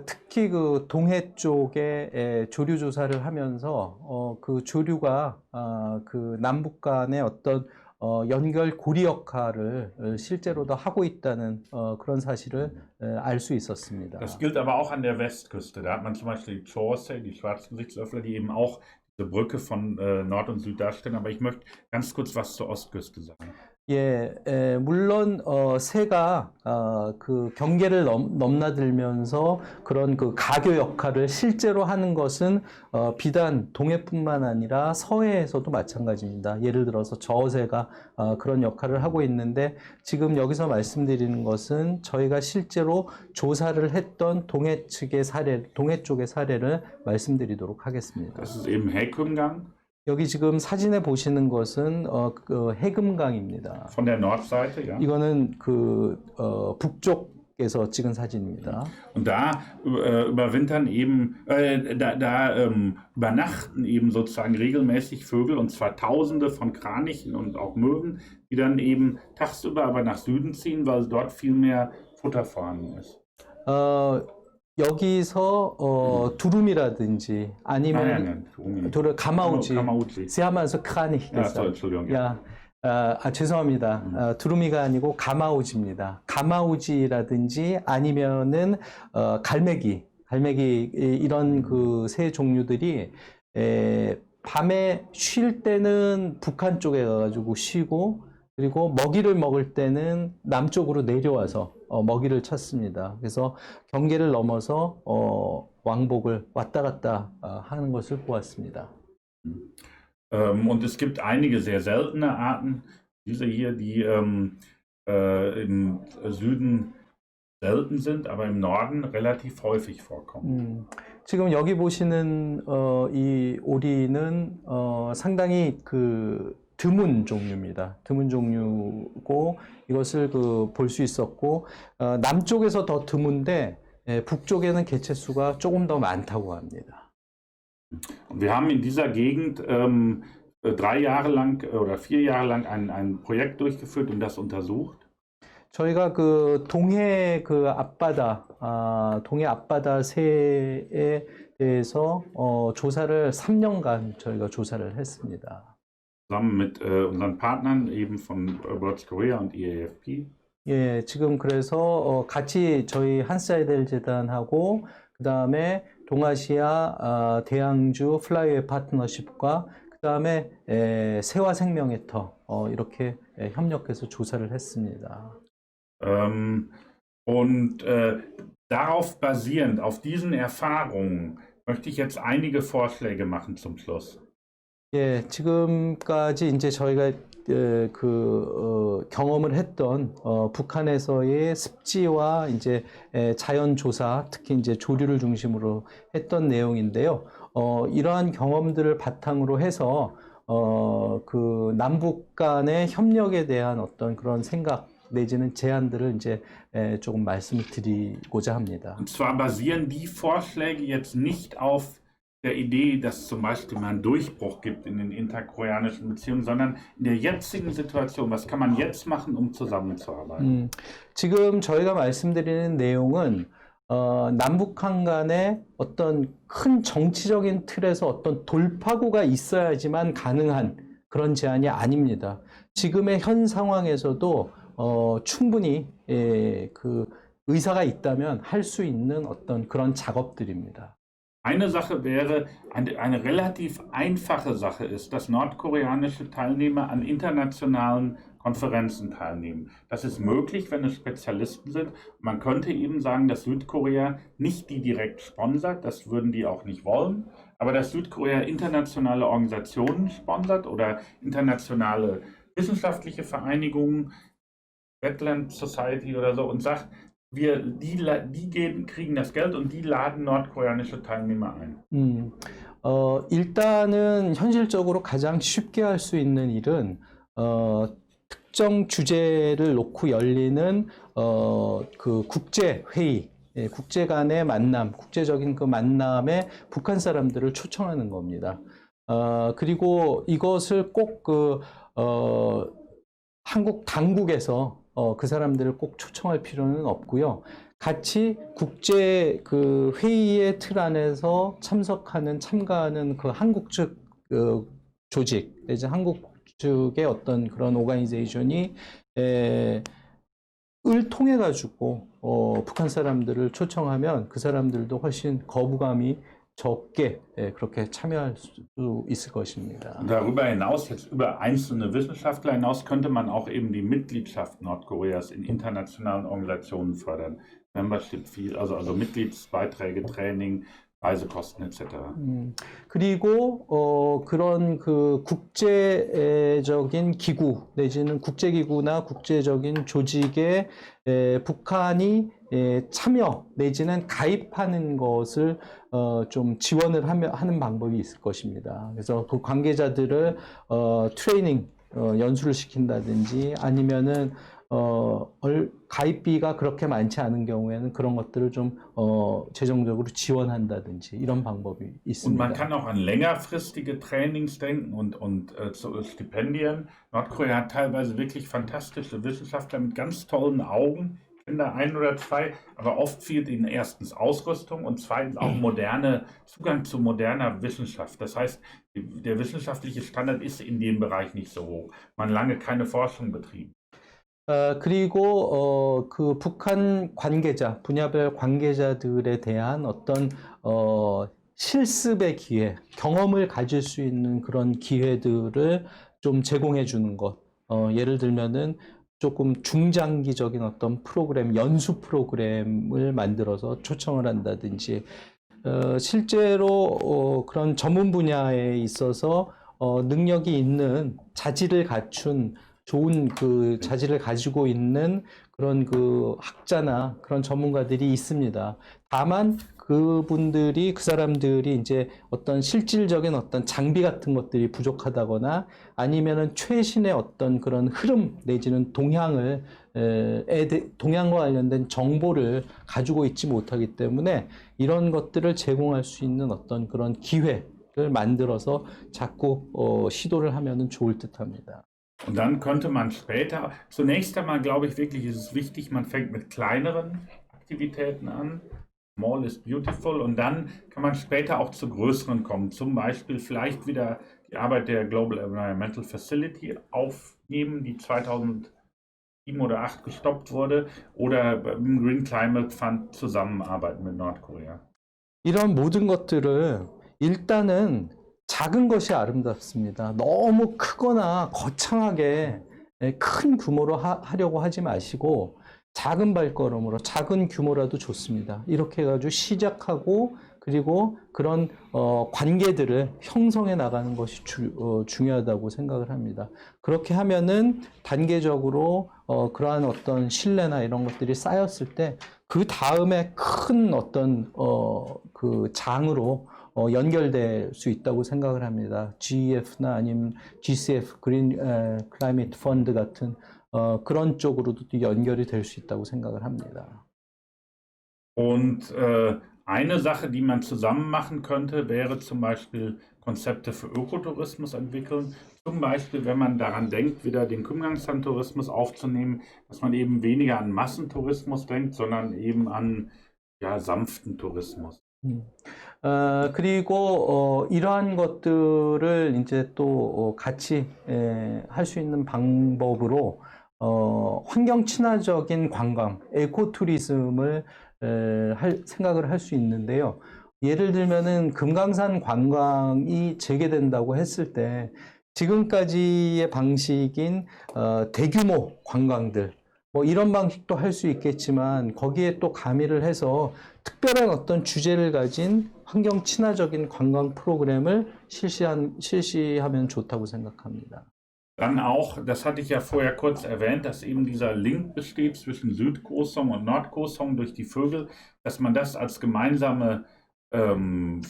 특히 그 동해 쪽에 조류 조사를 하면서 그 조류가 그 남북 간의 어떤 연결 고리 역할을 실제로도 하고 있다는 그런 사실을 알 수 있었습니다. Das gilt aber auch an der Westküste. Da hat man zum Beispiel die Chaucer, die Schwarzgesichtsöffler, die eben auch diese Brücke von Nord und Süd darstellen. Aber ich möchte ganz kurz was zur Ostküste sagen. 예, 물론 새가 그 경계를 넘나들면서 그런 그 가교 역할을 실제로 하는 것은 비단 동해뿐만 아니라 서해에서도 마찬가지입니다. 예를 들어서 저새가 그런 역할을 하고 있는데 지금 여기서 말씀드리는 것은 저희가 실제로 조사를 했던 동해 쪽의 사례를 말씀드리도록 하겠습니다. Das ist eben Häkumgang 여기 지금 사진에 보시는 것은 그 해금강입니다. von der Nordseite, ja. 이거는 북쪽에서 찍은 사진입니다. Und da überwintern eben, übernachten eben sozusagen regelmäßig Vögel, und zwar Tausende von Kranichen und auch Möwen, die dann eben tagsüber aber nach Süden ziehen, weil dort viel mehr Futter vorhanden ist. 여기서 두루미라든지 아니면 가마우지, Sie haben also Kranich gesagt. Entschuldigung. Ja, 죄송합니다. 두루미가 아니고 가마우지입니다. 가마우지라든지 아니면은 갈매기 이런 그 새 종류들이 밤에 쉴 때는 북한 쪽에 가가지고 쉬고 그리고 먹이를 먹을 때는 남쪽으로 내려와서 먹이를 찾습니다. 그래서 경계를 넘어서 왕복을 왔다 갔다 하는 것을 보았습니다. Und es gibt einige sehr seltene Arten, diese hier, die im Süden selten sind, aber im Norden relativ häufig vorkommen. 지금 여기 보시는 이 오리는 상당히 드문 종류입니다. 드문 종류고 이것을 볼 수 있었고 남쪽에서 더 드문데 북쪽에는 개체수가 조금 더 많다고 합니다. Wir haben in dieser Gegend 3 Jahre lang oder 4 Jahre lang ein Projekt durchgeführt und das untersucht. 저희가 동해 앞바다 새에 대해서 조사를 3년간 저희가 조사를 했습니다. Zusammen mit unseren Partnern eben von Birds Korea und EAFP. 예, 지금 그래서 같이 저희 한사이델 재단하고 그 다음에 동아시아 대양주 플라이웨이 파트너십과 그 다음에 세화 생명의터 이렇게 협력해서 조사를 했습니다. Und darauf basierend, auf diesen Erfahrungen, möchte ich jetzt einige Vorschläge machen zum Schluss. 예, 지금까지 이제 저희가 경험을 했던 북한에서의 습지와 이제 자연 조사, 특히 이제 조류를 중심으로 했던 내용인데요. 이러한 경험들을 바탕으로 해서 남북 간의 협력에 대한 어떤 그런 생각 내지는 제안들을 이제 조금 말씀을 드리고자 합니다. Und zwar basieren die Vorschläge jetzt nicht auf der Idee, dass es zum Beispiel mal einen Durchbruch gibt in den interkoreanischen Beziehungen, sondern in der jetzigen Situation, was kann man jetzt machen, um zusammenzuarbeiten? 지금 저희가 말씀드리는 내용은 남북한 간의 어떤 큰 정치적인 틀에서 어떤 돌파구가 있어야지만 가능한 그런 제안이 아닙니다. 지금의 현 상황에서도 충분히 의사가 있다면 할 수 있는 어떤 그런 작업들입니다. Eine Sache wäre, eine relativ einfache Sache ist, dass nordkoreanische Teilnehmer an internationalen Konferenzen teilnehmen. Das ist möglich, wenn es Spezialisten sind. Man könnte eben sagen, dass Südkorea nicht die direkt sponsert, das würden die auch nicht wollen, aber dass Südkorea internationale Organisationen sponsert oder internationale wissenschaftliche Vereinigungen, Wetland Society oder so, und sagt, kriegen das Geld und die laden nordkoreanische Teilnehmer ein. 일단은 현실적으로 가장 쉽게 할 수 있는 일은 특정 주제를 놓고 열리는 그 국제 회의, 국제 간의 만남, 국제적인 그 만남에 북한 사람들을 초청하는 겁니다. 그리고 이것을 꼭 한국 당국에서 그 사람들을 꼭 초청할 필요는 없고요. 같이 국제 그 회의의 틀 안에서 참가하는 그 한국 측 조직, 이제 한국 측의 어떤 그런 오가니제이션이 을 통해 가지고 북한 사람들을 초청하면 그 사람들도 훨씬 거부감이 적게 그렇게 참여할 수 있을 것입니다. Darüber hinaus, jetzt über einzelne Wissenschaftler hinaus, könnte man auch eben die Mitgliedschaft Nordkoreas in internationalen Organisationen fördern. Membership Fee, also Mitgliedsbeiträge, Training, Reisekosten etc. 그리고 그런 그 국제적인 기구 내지는 국제기구나 국제적인 조직에 북한이 참여 내지는 가입하는 것을 좀 지원을 하는 방법이 있을 것입니다. 그래서 그 관계자들을 트레이닝 연수를 시킨다든지 아니면은 가입비가 그렇게 많지 않은 경우에는 그런 것들을 좀 재정적으로 지원한다든지 이런 방법이 Und 있습니다. man kann auch an längerfristige Trainings denken und Stipendien. Nordkorea hat teilweise wirklich fantastische Wissenschaftler mit ganz tollen Augen, Kinder ein oder zwei, aber oft fehlt ihnen erstens Ausrüstung und zweitens auch Zugang zu moderner Wissenschaft. Das heißt, der wissenschaftliche Standard ist in dem Bereich nicht so hoch. Man lange keine Forschung betrieben. 그리고 그 북한 관계자, 분야별 관계자들에 대한 어떤 실습의 기회, 경험을 가질 수 있는 그런 기회들을 좀 제공해 주는 것. 예를 들면은 조금 중장기적인 어떤 프로그램, 연수 프로그램을 만들어서 초청을 한다든지, 실제로 그런 전문 분야에 있어서 능력이 있는 자질을 갖춘 좋은 그 자질을 가지고 있는 그런 그 학자나 그런 전문가들이 있습니다. 다만 그 사람들이 이제 어떤 실질적인 어떤 장비 같은 것들이 부족하다거나 아니면은 최신의 어떤 그런 흐름 내지는 동향과 관련된 정보를 가지고 있지 못하기 때문에 이런 것들을 제공할 수 있는 어떤 그런 기회를 만들어서 자꾸 시도를 하면은 좋을 듯합니다. Und dann könnte man später, zunächst einmal glaube ich wirklich, ist es wichtig, man fängt mit kleineren Aktivitäten an. Small is beautiful. Und dann kann man später auch zu größeren kommen. Zum Beispiel vielleicht wieder die Arbeit der Global Environmental Facility aufnehmen, die 2007 oder 2008 gestoppt wurde. Oder im Green Climate Fund zusammenarbeiten mit Nordkorea. 이런 모든 것들을 일단은 작은 것이 아름답습니다. 너무 크거나 거창하게 큰 규모로 하려고 하지 마시고 작은 발걸음으로 작은 규모라도 좋습니다. 이렇게 해가지고 시작하고 그리고 그런 관계들을 형성해 나가는 것이 중요하다고 생각을 합니다. 그렇게 하면은 단계적으로 그러한 어떤 신뢰나 이런 것들이 쌓였을 때 그 다음에 큰 어떤 그 장으로 연결될 수 있다고 생각을 합니다. GEF나 아니면 GCF, Green Climate Fund 같은 그런 쪽으로도 연결이 될 수 있다고 생각을 합니다. Und eine Sache, die man zusammen machen könnte, wäre zum Beispiel Konzepte für Ökotourismus entwickeln. Zum Beispiel, wenn man daran denkt, wieder den Kumgangsan-Tourismus aufzunehmen, dass man eben weniger an Massentourismus denkt, sondern eben an sanften Tourismus. 그리고 이러한 것들을 이제 또 같이 할 수 있는 방법으로 환경 친화적인 관광, 에코투리즘을 생각을 할 수 있는데요. 예를 들면은 금강산 관광이 재개된다고 했을 때 지금까지의 방식인 대규모 관광들 뭐 이런 방식도 할 수 있겠지만 거기에 또 가미를 해서 특별한 어떤 주제를 가진 환경 친화적인 관광 프로그램을 실시하면 좋다고 생각합니다. Dann auch, das hatte ich ja vorher kurz erwähnt, dass eben dieser Link besteht zwischen Südgroßsong und Nordgroßsong durch die Vögel, dass man das als gemeinsame ein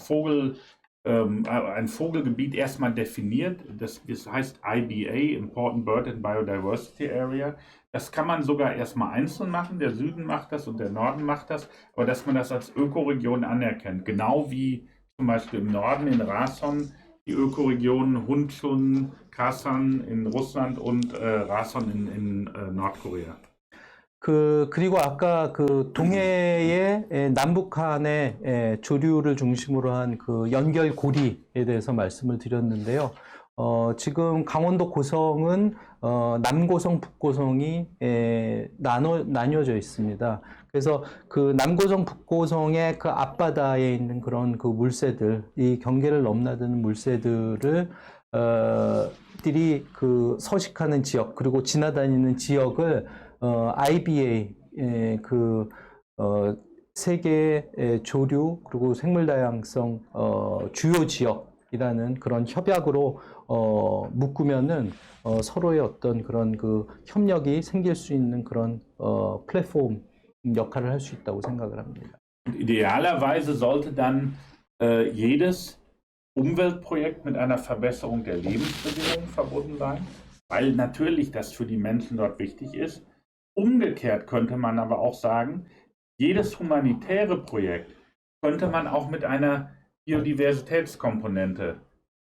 Vogelgebiet erstmal definiert. Das heißt IBA, Important Bird and Biodiversity Area. Das kann man sogar erstmal einzeln machen. Der Süden macht das und der Norden macht das, aber dass man das als Ökoregion anerkennt. Genau wie zum Beispiel im Norden in Rason die Ökoregionen Hunchun, Kasan in Russland und Rason in Nordkorea. 그리고 아까 그 동해의 남북한의 조류를 중심으로 한 그 연결 고리에 대해서 말씀을 드렸는데요. 지금 강원도 고성은 남고성, 북고성이 나뉘어져 있습니다. 그래서 그 남고성, 북고성의 그 앞바다에 있는 그런 그 물새들, 이 경계를 넘나드는 물새들을 들이 그 서식하는 지역 그리고 지나다니는 지역을 IBA 세계의 조류 그리고 생물 다양성 주요 지역이라는 그런 협약으로 묶으면은 서로의 어떤 그런 그 협력이 생길 수 있는 그런 플랫폼 역할을 할 수 있다고 생각을 합니다. Idealerweise sollte dann jedes Umweltprojekt mit einer Verbesserung der Lebensbedingungen verbunden sein, weil natürlich das für die Menschen dort wichtig ist. Umgekehrt könnte man aber auch sagen, jedes humanitäre Projekt könnte man auch mit einer Biodiversitätskomponente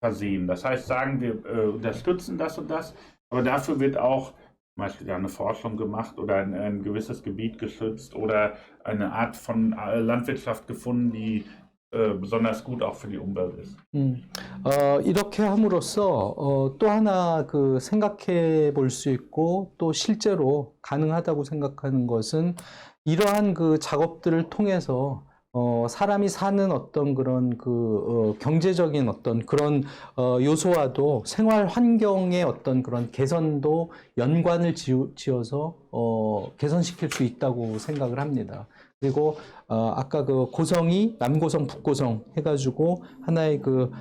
versehen. Das heißt, sagen wir unterstützen das und das, aber dafür wird auch zum Beispiel eine Forschung gemacht oder ein gewisses Gebiet geschützt oder eine Art von Landwirtschaft gefunden, die besonders gut auch für die Umwelt ist. 이렇게 함으로써 또 하나 그 생각해 볼 수 있고 또 실제로 가능하다고 생각하는 것은 이러한 그 작업들을 통해서 사람이 사는 어떤 그런 그 경제적인 어떤 그런 요소와도 생활 환경의 어떤 그런 개선도 연관을 지어서 개선시킬 수 있다고 생각을 합니다. 그리고 아까 그 고성이 남고성, 북고성 해가지고 하나의 그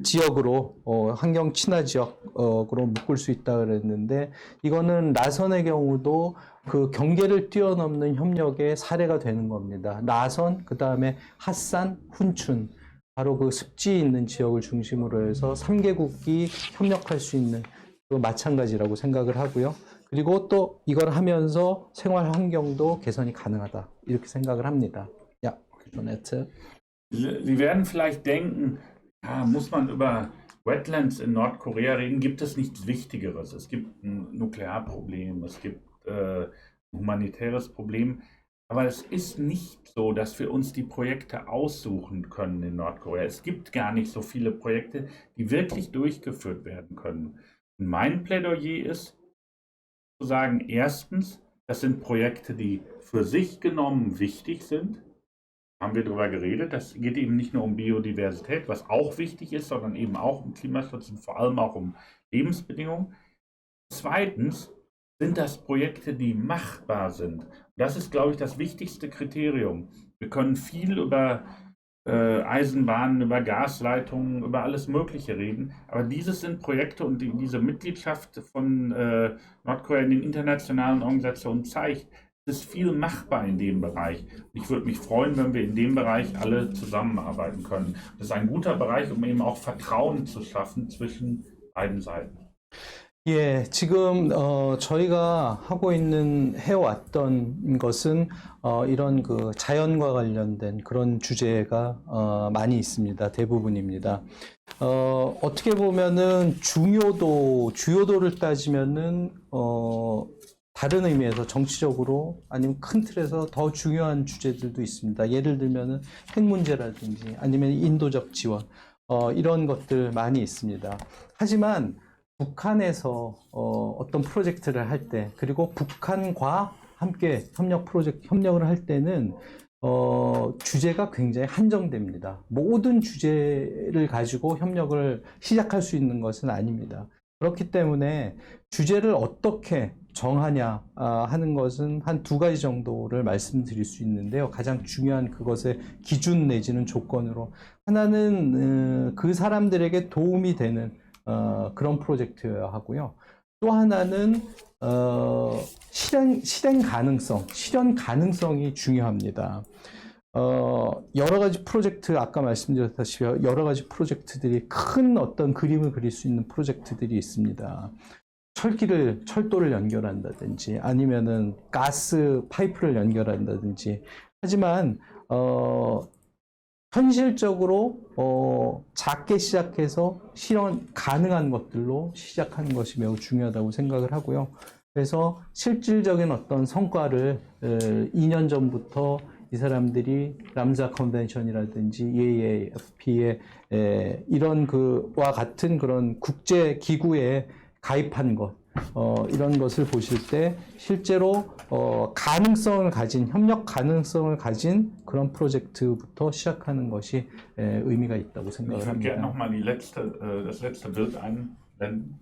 지역으로 환경 친화 지역으로 묶을 수 있다 그랬는데 이거는 라선의 경우도 그 경계를 뛰어넘는 협력의 사례가 되는 겁니다. 라선, 그 다음에 핫산, 훈춘, 바로 그 습지 있는 지역을 중심으로 해서 3개국이 협력할 수 있는 그 마찬가지라고 생각을 하고요. 그리고 또 이걸 하면서 생활 환경도 개선이 가능하다. 이렇게 생각을 합니다. Ja, Jeanette. Sie werden vielleicht denken, muss man über Wetlands in Nordkorea reden? Gibt es nichts Wichtigeres? Es gibt ein Nuklearproblem, es gibt ein humanitäres Problem. Aber es ist nicht so, dass wir uns die Projekte aussuchen können in Nordkorea. Es gibt gar nicht so viele Projekte, die wirklich durchgeführt werden können. Und mein Plädoyer ist, zu sagen, erstens, das sind Projekte, die für sich genommen wichtig sind. Haben wir darüber geredet. Das geht eben nicht nur um Biodiversität, was auch wichtig ist, sondern eben auch um Klimaschutz und vor allem auch um Lebensbedingungen. Zweitens sind das Projekte, die machbar sind. Das ist, glaube ich, das wichtigste Kriterium. Wir können viel über Eisenbahnen, über Gasleitungen, über alles Mögliche reden. Aber dieses sind Projekte und diese Mitgliedschaft von Nordkorea in den internationalen Organisationen zeigt, es ist viel machbar in dem Bereich. Und ich würde mich freuen, wenn wir in dem Bereich alle zusammenarbeiten können. Das ist ein guter Bereich, um eben auch Vertrauen zu schaffen zwischen beiden Seiten. 예, 지금 저희가 하고 있는 해왔던 것은 이런 그 자연과 관련된 그런 주제가 많이 있습니다. 대부분입니다. 어떻게 보면은 주요도를 따지면은 다른 의미에서 정치적으로 아니면 큰 틀에서 더 중요한 주제들도 있습니다. 예를 들면은 핵 문제라든지 아니면 인도적 지원 이런 것들 많이 있습니다. 하지만 북한에서 어떤 프로젝트를 할 때, 그리고 북한과 함께 협력을 할 때는 주제가 굉장히 한정됩니다. 모든 주제를 가지고 협력을 시작할 수 있는 것은 아닙니다. 그렇기 때문에 주제를 어떻게 정하냐 하는 것은 한 두 가지 정도를 말씀드릴 수 있는데요. 가장 중요한 그것의 기준 내지는 조건으로 하나는 그 사람들에게 도움이 되는 그런 프로젝트여야 하고요. 또 하나는 실현 가능성이 중요합니다. 여러 가지 프로젝트, 아까 말씀드렸다시피 여러 가지 프로젝트들이 큰 어떤 그림을 그릴 수 있는 프로젝트들이 있습니다. 철도를 연결한다든지 아니면은 가스 파이프를 연결한다든지 하지만 현실적으로 작게 시작해서 실현 가능한 것들로 시작하는 것이 매우 중요하다고 생각을 하고요. 그래서 실질적인 어떤 성과를 2년 전부터 이 사람들이 람사 컨벤션이라든지 EAFP의 이런 그와 같은 그런 국제 기구에 가입한 것, 이런 것을 보실 때 실제로 협력 가능성을 가진 그런 프로젝트부터 시작하는 것이 의미가 있다고 Ich 생각을 würde gerne 합니다. nochmal das letzte Bild einblenden.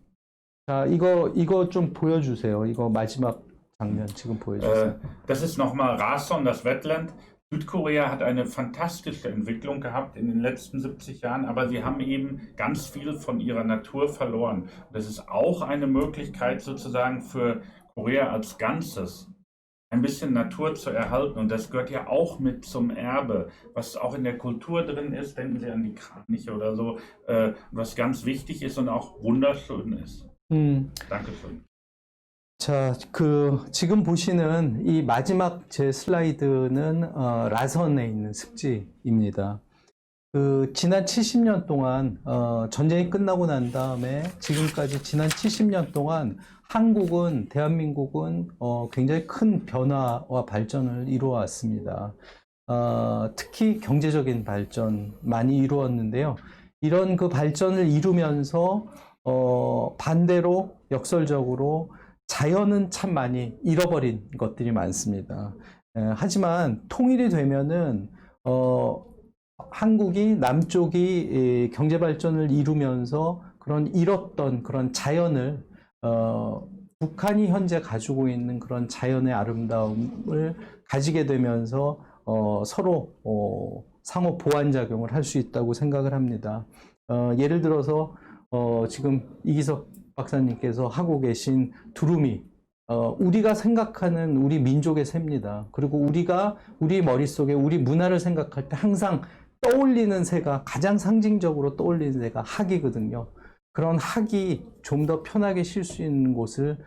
자, 이거 좀 보여주세요. 이거 마지막 장면 지금 보여주세요. Das ist nochmal Rason, das Wetland. Südkorea hat eine fantastische Entwicklung gehabt in den letzten 70 Jahren, aber sie haben eben ganz viel von ihrer Natur verloren. Und das ist auch eine Möglichkeit sozusagen für Korea als Ganzes, ein bisschen Natur zu erhalten. Und das gehört ja auch mit zum Erbe, was auch in der Kultur drin ist. Denken Sie an die Kraniche oder so, was ganz wichtig ist und auch wunderschön ist. Dankeschön. 자, 지금 보시는 이 마지막 제 슬라이드는 라선에 있는 습지입니다. 지난 70년 동안 전쟁이 끝나고 난 다음에 지금까지 지난 70년 동안 대한민국은 굉장히 큰 변화와 발전을 이루어왔습니다. 특히 경제적인 발전 많이 이루었는데요. 이런 그 발전을 이루면서 반대로 역설적으로 자연은 참 많이 잃어버린 것들이 많습니다. 하지만 통일이 되면은 한국이 남쪽이 경제 발전을 이루면서 잃었던 그런 자연을 북한이 현재 가지고 있는 그런 자연의 아름다움을 가지게 되면서 서로 상호 보완 작용을 할 수 있다고 생각을 합니다. 예를 들어서 지금 이기석 박사님께서 하고 계신 두루미, 우리가 생각하는 우리 민족의 새입니다. 그리고 우리 머릿속에 우리 문화를 생각할 때 항상 떠올리는 새가, 가장 상징적으로 떠올리는 새가 학이거든요. 그런 학이 좀 더 편하게 쉴 수 있는 곳을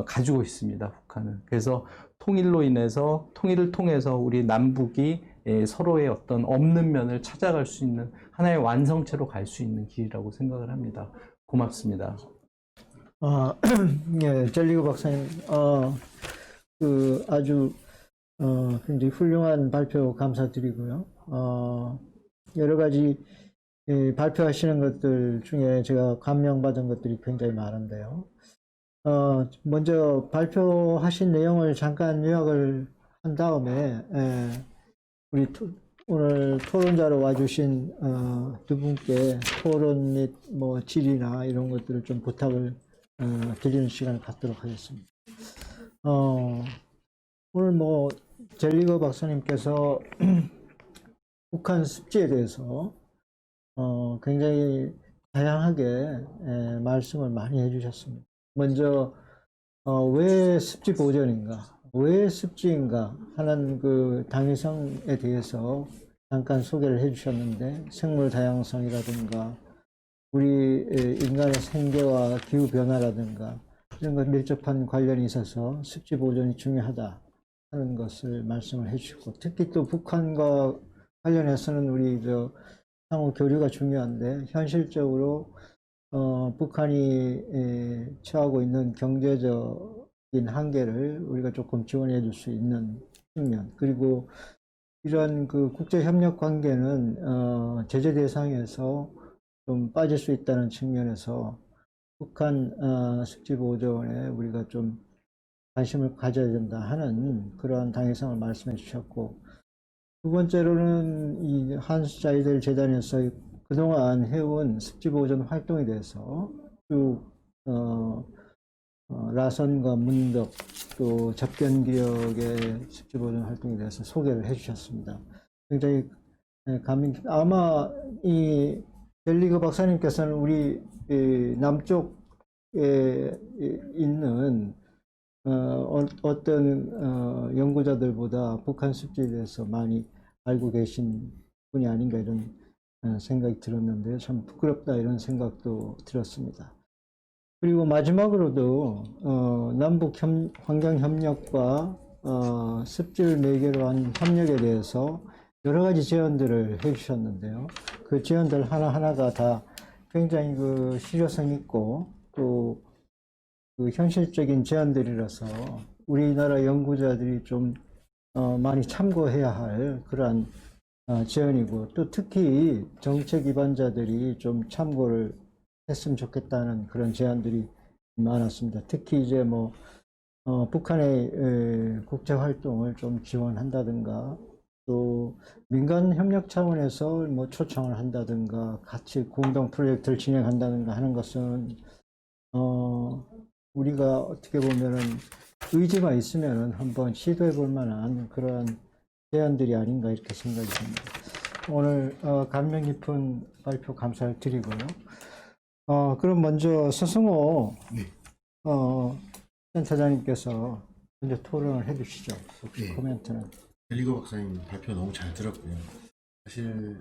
가지고 있습니다, 북한은. 그래서 통일을 통해서 우리 남북이 서로의 어떤 없는 면을 찾아갈 수 있는 하나의 완성체로 갈 수 있는 길이라고 생각을 합니다. 고맙습니다. 예, 젤리고 박사님, 아주, 굉장히 훌륭한 발표 감사드리고요. 여러 가지, 발표하시는 것들 중에 제가 감명받은 것들이 굉장히 많은데요. 먼저 발표하신 내용을 잠깐 요약을 한 다음에, 오늘 토론자로 와주신, 두 분께 토론 및 질의나 이런 것들을 좀 부탁을 드리는 시간을 갖도록 하겠습니다. 오늘 젤리거 박사님께서 북한 습지에 대해서 굉장히 다양하게 말씀을 많이 해주셨습니다. 먼저 왜 습지 보전인가, 왜 습지인가 하는 그 당위성에 대해서 잠깐 소개를 해주셨는데, 생물 다양성이라든가 우리 인간의 생계와 기후 변화라든가 이런 것 밀접한 관련이 있어서 습지 보존이 중요하다 하는 것을 말씀을 해주셨고, 특히 또 북한과 관련해서는 우리 상호 교류가 중요한데, 현실적으로 북한이 처하고 있는 경제적인 한계를 우리가 조금 지원해 줄 수 있는 측면, 그리고 이런 그 국제 협력 관계는 제재 대상에서 좀 빠질 수 있다는 측면에서 북한 습지 보존에 우리가 좀 관심을 가져야 된다 하는 그러한 당위성을 말씀해 주셨고, 두 번째로는 이 한스 자이델 재단에서 그동안 해온 습지 보존 활동에 대해서 쭉 라선과 문덕 또 접견기력의 습지 보존 활동에 대해서 소개를 해주셨습니다. 굉장히 감명 깊. 아마 이 젤리거 박사님께서는 우리 남쪽에 있는 어떤 연구자들보다 북한 습지에 대해서 많이 알고 계신 분이 아닌가 이런 생각이 들었는데 참 부끄럽다 이런 생각도 들었습니다. 그리고 마지막으로도 남북 환경협력과 습지를 매개로 한 협력에 대해서 여러 가지 제언들을 해주셨는데요. 그 제언들 하나하나가 다 굉장히 그 실효성 있고 또 그 현실적인 제안들이라서 우리나라 연구자들이 좀 많이 참고해야 할 그러한 제안이고 또 특히 정책 위반자들이 좀 참고를 했으면 좋겠다는 그런 제안들이 많았습니다. 특히 이제 뭐 북한의 국제 활동을 좀 지원한다든가 또 민간 협력 차원에서 뭐 초청을 한다든가 같이 공동 프로젝트를 진행한다든가 하는 것은 우리가 어떻게 보면은 의지가 있으면은 한번 시도해 볼 만한 그런 제안들이 아닌가 이렇게 생각이 듭니다. 오늘 감명 깊은 발표 감사를 드리고요. 그럼 먼저 서승호 센터장님께서 먼저 토론을 해주시죠. 혹시 네. 코멘트는. 젤리거 박사님 발표 너무 잘 들었고요. 사실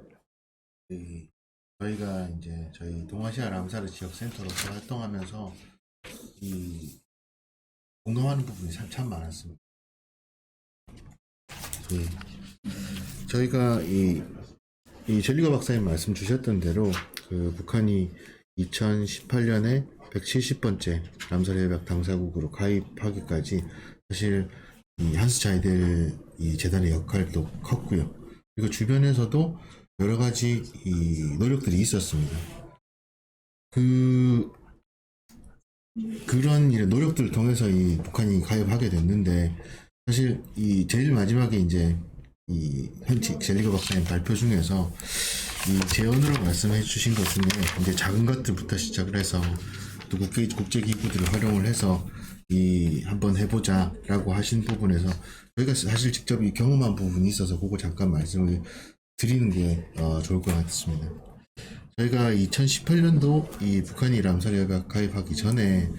저희가 이제 저희 동아시아 람사르 지역 센터로서 활동하면서 공감하는 부분이 참 많았습니다. 저희가 이 젤리거 박사님 말씀 주셨던 대로 그 북한이 2018년에 170번째 람사르 협약 당사국으로 가입하기까지 사실 이 한스 자이델 이 재단의 역할도 컸고요. 그리고 주변에서도 여러 가지 이 노력들이 있었습니다. 그런 노력들을 통해서 이 북한이 가입하게 됐는데 사실 이 제일 마지막에 이제 이 현지 젤리거 박사님 발표 중에서 이 제언으로 말씀해 주신 것 중에 이제 작은 것들부터 시작을 해서 또 국제 기구들을 활용을 해서 한번 해보자라고 하신 부분에서 저희가 사실 직접 이 경험한 부분이 있어서 그거 잠깐 말씀을 드리는 게 좋을 것 같습니다. 저희가 2018년도 이 북한이 람사르 협약 가입하기 전에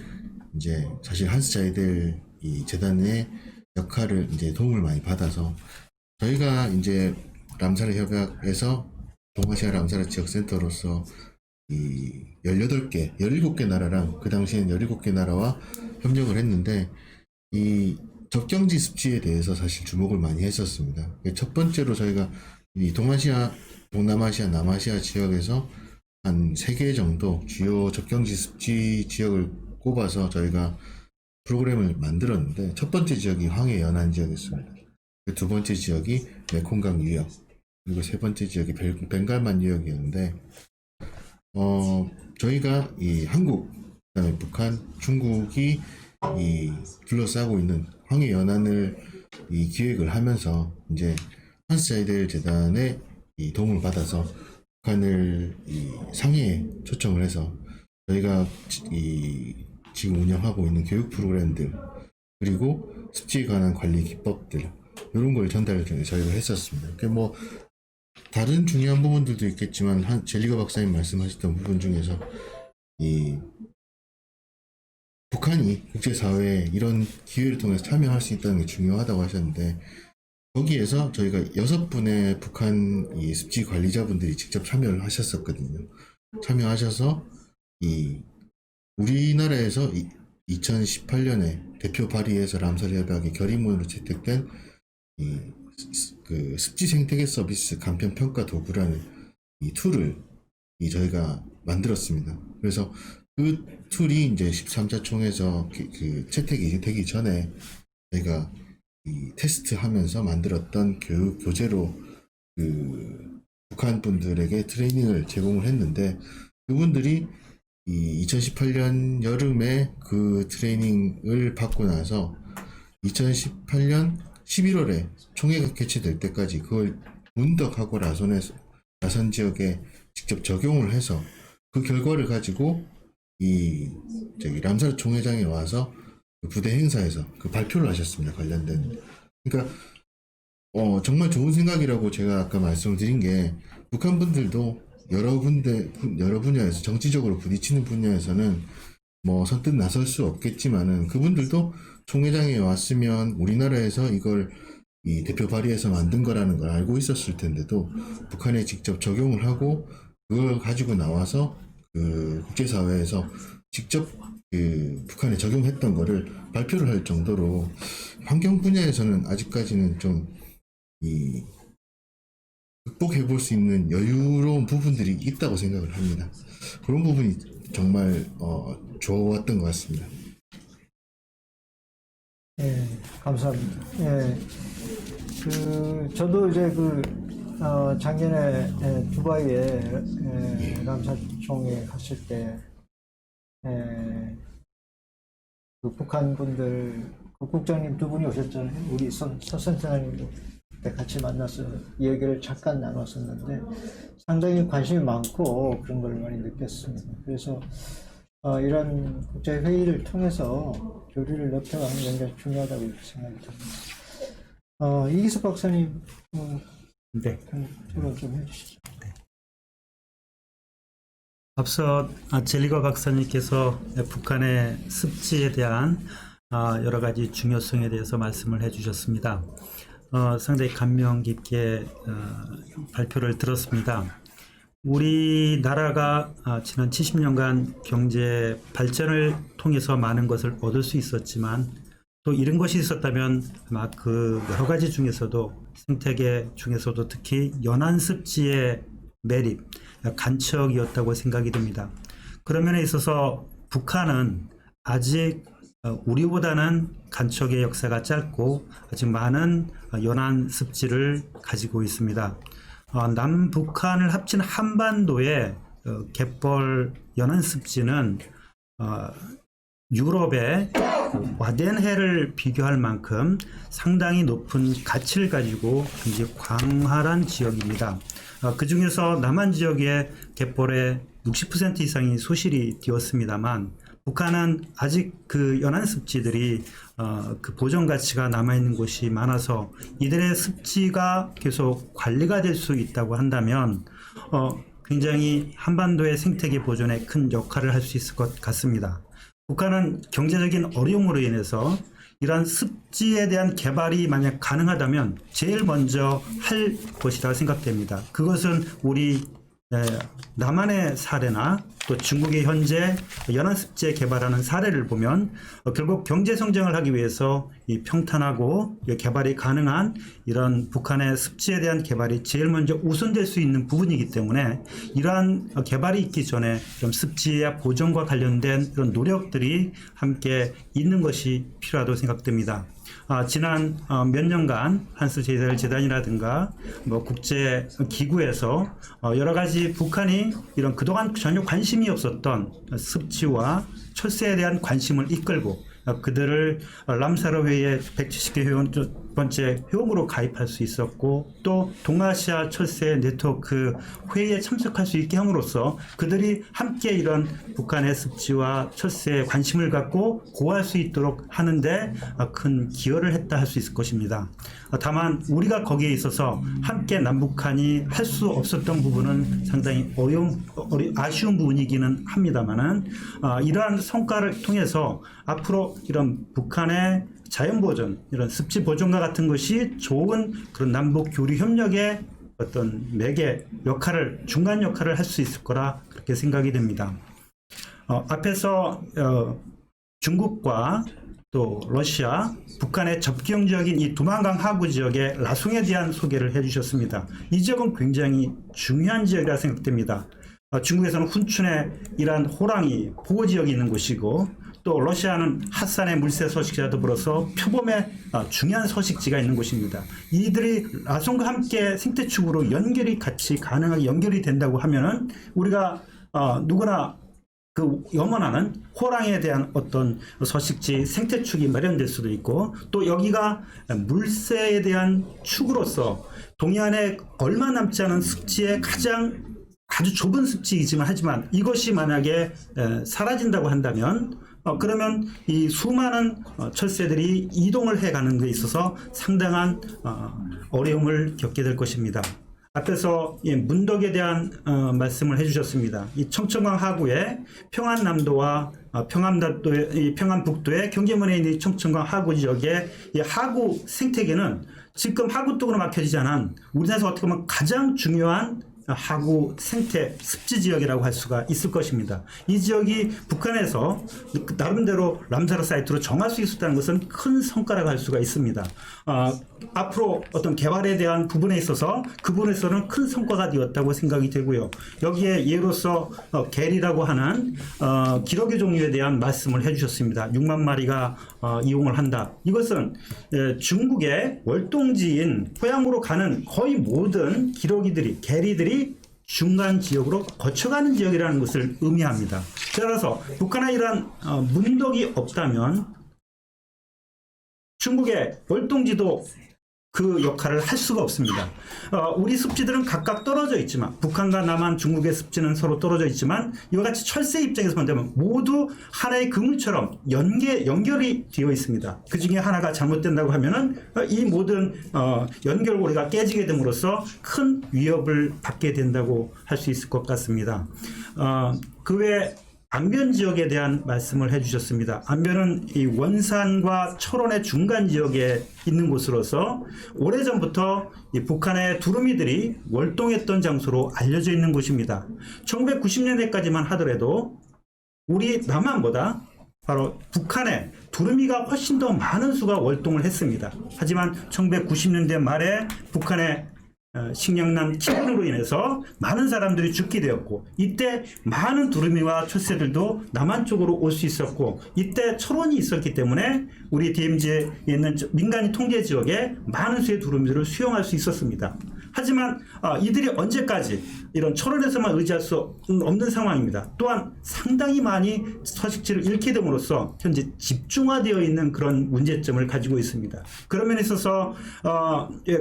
이제 사실 한스 자이델 이 재단의 역할을 이제 도움을 많이 받아서 저희가 이제 람사르 협약에서 동아시아 람사르 지역 센터로서 이 18개, 17개 나라랑 그 당시엔 17개 나라와 협력을 했는데 이 접경지 습지에 대해서 사실 주목을 많이 했었습니다. 첫 번째로 저희가 이 동아시아, 동남아시아, 남아시아 지역에서 한 3개 정도 주요 접경지 습지 지역을 꼽아서 저희가 프로그램을 만들었는데 첫 번째 지역이 황해 연안 지역이었습니다. 두 번째 지역이 메콩강 유역, 그리고 세 번째 지역이 벵갈만 유역이었는데 저희가 이 한국, 그다음에 북한, 중국이 이 둘러싸고 있는 황해 연안을 이 기획을 하면서 이제 한스 자이델 재단의 이 도움을 받아서 북한을 이 상해에 초청을 해서 저희가 지금 운영하고 있는 교육 프로그램들 그리고 습지에 관한 관리 기법들 이런 걸 전달을 저희가 했었습니다. 그 뭐 다른 중요한 부분들도 있겠지만 젤리거 박사님 말씀하셨던 부분 중에서 이 북한이 국제사회에 이런 기회를 통해서 참여할 수 있다는 게 중요하다고 하셨는데 거기에서 저희가 6분의 북한 이 습지 관리자분들이 직접 참여를 하셨었거든요. 참여하셔서 우리나라에서 2018년에 대표 발의해서 람사르 협약의 결의문으로 채택된 그 습지 생태계 서비스 간편 평가 도구라는 이 툴을 저희가 만들었습니다. 그래서 그 툴이 이제 13차 총에서 그 채택이 되기 전에 저희가 테스트하면서 만들었던 교재로 그 북한 분들에게 트레이닝을 제공을 했는데 그분들이 2018년 여름에 그 트레이닝을 받고 나서 2018년 11월에 총회가 개최될 때까지 그걸 문덕하고 라선 지역에 직접 적용을 해서 그 결과를 가지고 람사르 총회장에 와서 그 부대 행사에서 그 발표를 하셨습니다. 관련된. 그러니까 정말 좋은 생각이라고 제가 아까 말씀드린 게 북한 분들도 여러 분야에서 정치적으로 부딪히는 분야에서는 뭐 선뜻 나설 수 없겠지만은 그분들도 총회장에 왔으면 우리나라에서 이걸 이 대표 발의해서 만든 거라는 걸 알고 있었을 텐데도 북한에 직접 적용을 하고 그걸 가지고 나와서 그 국제사회에서 직접 그 북한에 적용했던 거를 발표를 할 정도로 환경 분야에서는 아직까지는 좀 극복해 볼 수 있는 여유로운 부분들이 있다고 생각을 합니다. 그런 부분이 정말 좋았던 것 같습니다. 예, 감사합니다. 예, 저도 이제 작년에 두바이에 람사 총회 갔을 때, 그 북한 분들, 그 국장님 두 분이 오셨잖아요. 우리 서선생님 때 같이 만나서 이야기를 잠깐 나눴었는데 상당히 관심이 많고 그런 걸 많이 느꼈습니다. 그래서 이런 국제회의를 통해서 교류를 넓혀가는 게 굉장히 중요하다고 생각이 듭니다. 이기석 박사님, 네. 토론 좀 해주시죠. 앞서 젤리거 박사님께서 북한의 습지에 대한 여러 가지 중요성에 대해서 말씀을 해주셨습니다. 상당히 감명 깊게 발표를 들었습니다. 우리나라가 지난 70년간 경제 발전을 통해서 많은 것을 얻을 수 있었지만 또 이런 것이 있었다면 아마 그 여러 가지 중에서도 생태계 중에서도 특히 연안습지의 매립, 간척이었다고 생각이 됩니다. 그런 면에 있어서 북한은 아직 우리보다는 간척의 역사가 짧고 아직 많은 연안 습지를 가지고 있습니다. 남북한을 합친 한반도의 갯벌 연안 습지는 유럽의 와덴해를 비교할 만큼 상당히 높은 가치를 가지고 굉장히 광활한 지역입니다. 그 중에서 남한 지역의 갯벌의 60% 이상이 소실이 되었습니다만 북한은 아직 그 연안 습지들이 그 보존 가치가 남아있는 곳이 많아서 이들의 습지가 계속 관리가 될 수 있다고 한다면 굉장히 한반도의 생태계 보존에 큰 역할을 할 수 있을 것 같습니다. 북한은 경제적인 어려움으로 인해서 이러한 습지에 대한 개발이 만약 가능하다면 제일 먼저 할 것이라 생각됩니다. 그것은 우리 남한의 사례나 또 중국의 현재 연안습지에 개발하는 사례를 보면 결국 경제 성장을 하기 위해서 이 평탄하고 개발이 가능한 이런 북한의 습지에 대한 개발이 제일 먼저 우선될 수 있는 부분이기 때문에 이러한 개발이 있기 전에 좀 습지의 보존과 관련된 이런 노력들이 함께 있는 것이 필요하다고 생각됩니다. 지난 몇 년간 한스 재단이라든가 뭐 국제 기구에서 여러 가지 북한이 이런 그동안 전혀 관심이 없었던 습지와 철새에 대한 관심을 이끌고 그들을 람사르 회의의 170개 번째 회원으로 가입할 수 있었고 또 동아시아 철새 네트워크 회의에 참석할 수 있게 함으로써 그들이 함께 이런 북한의 습지와 철새에 관심을 갖고 고할 수 있도록 하는데 큰 기여를 했다 할 수 있을 것입니다. 다만 우리가 거기에 있어서 함께 남북한이 할 수 없었던 부분은 상당히 아쉬운 부분이기는 합니다만은 이러한 성과를 통해서 앞으로 이런 북한의 자연보존, 이런 습지 보존과 같은 것이 좋은 그런 남북 교류 협력의 어떤 매개 역할을, 중간 역할을 할 수 있을 거라 그렇게 생각이 됩니다. 앞에서 중국과 또 러시아, 북한의 접경지역인 이 두만강 하구 지역의 라송에 대한 소개를 해주셨습니다. 이 지역은 굉장히 중요한 지역이라 생각됩니다. 중국에서는 훈춘에 이러한 호랑이 보호지역이 있는 곳이고 또 러시아는 핫산의 물새 서식지와 더불어서 표범의 중요한 서식지가 있는 곳입니다. 이들이 라송과 함께 생태축으로 연결이 같이 가능하게 연결이 된다고 하면은 우리가 누구나 그 염원하는 호랑이에 대한 어떤 서식지 생태축이 마련될 수도 있고, 또 여기가 물새에 대한 축으로서 동해안에 얼마 남지 않은 습지의 가장 아주 좁은 습지이지만 하지만 이것이 만약에 사라진다고 한다면 그러면 이 수많은 철새들이 이동을 해가는 데 있어서 상당한 어려움을 겪게 될 것입니다. 앞에서 문덕에 대한 말씀을 해주셨습니다. 이 청천강 하구의 평안남도와 평안북도의 경계문에 있는 청천강 하구 지역의 이 하구 생태계는 지금 하구 쪽으로 막혀지지 않은 우리나라에서 어떻게 보면 가장 중요한 하구 생태 습지 지역이라고 할 수가 있을 것입니다. 이 지역이 북한에서 나름대로 람사르 사이트로 정할 수 있었다는 것은 큰 성과라고 할 수가 있습니다. 앞으로 어떤 개발에 대한 부분에 있어서 그 부분에서는 큰 성과가 되었다고 생각이 되고요. 여기에 예로서 게리라고 하는 기러기 종류에 대한 말씀을 해주셨습니다. 6만 마리가 이용을 한다. 이것은 중국의 월동지인 포양으로 가는 거의 모든 기러기들이 게리들이 중간 지역으로 거쳐가는 지역이라는 것을 의미합니다. 따라서 북한에 이러한 문덕이 없다면 중국의 월동지도 그 역할을 할 수가 없습니다. 우리 습지들은 각각 떨어져 있지만 북한과 남한, 중국의 습지는 서로 떨어져 있지만 이와 같이 철새 입장에서 본다면 모두 하나의 그물처럼 연결이 되어 있습니다. 그 중에 하나가 잘못된다고 하면은 이 모든 연결고리가 깨지게 됨으로써 큰 위협을 받게 된다고 할 수 있을 것 같습니다. 그 외에 안변 지역에 대한 말씀을 해주셨습니다. 안변은 이 원산과 철원의 중간 지역에 있는 곳으로서 오래전부터 이 북한의 두루미들이 월동했던 장소로 알려져 있는 곳입니다. 1990년대까지만 하더라도 우리 남한보다 바로 북한에 두루미가 훨씬 더 많은 수가 월동을 했습니다. 하지만 1990년대 말에 북한의 식량난 기근으로 인해서 많은 사람들이 죽게 되었고, 이때 많은 두루미와 철새들도 남한 쪽으로 올 수 있었고, 이때 철원이 있었기 때문에 우리 DMZ에 있는 민간인 통제 지역에 많은 수의 두루미들을 수용할 수 있었습니다. 하지만 이들이 언제까지 이런 철원에서만 의지할 수 없는 상황입니다. 또한 상당히 많이 서식지를 잃게 됨으로써 현재 집중화되어 있는 그런 문제점을 가지고 있습니다. 그런 면에 있어서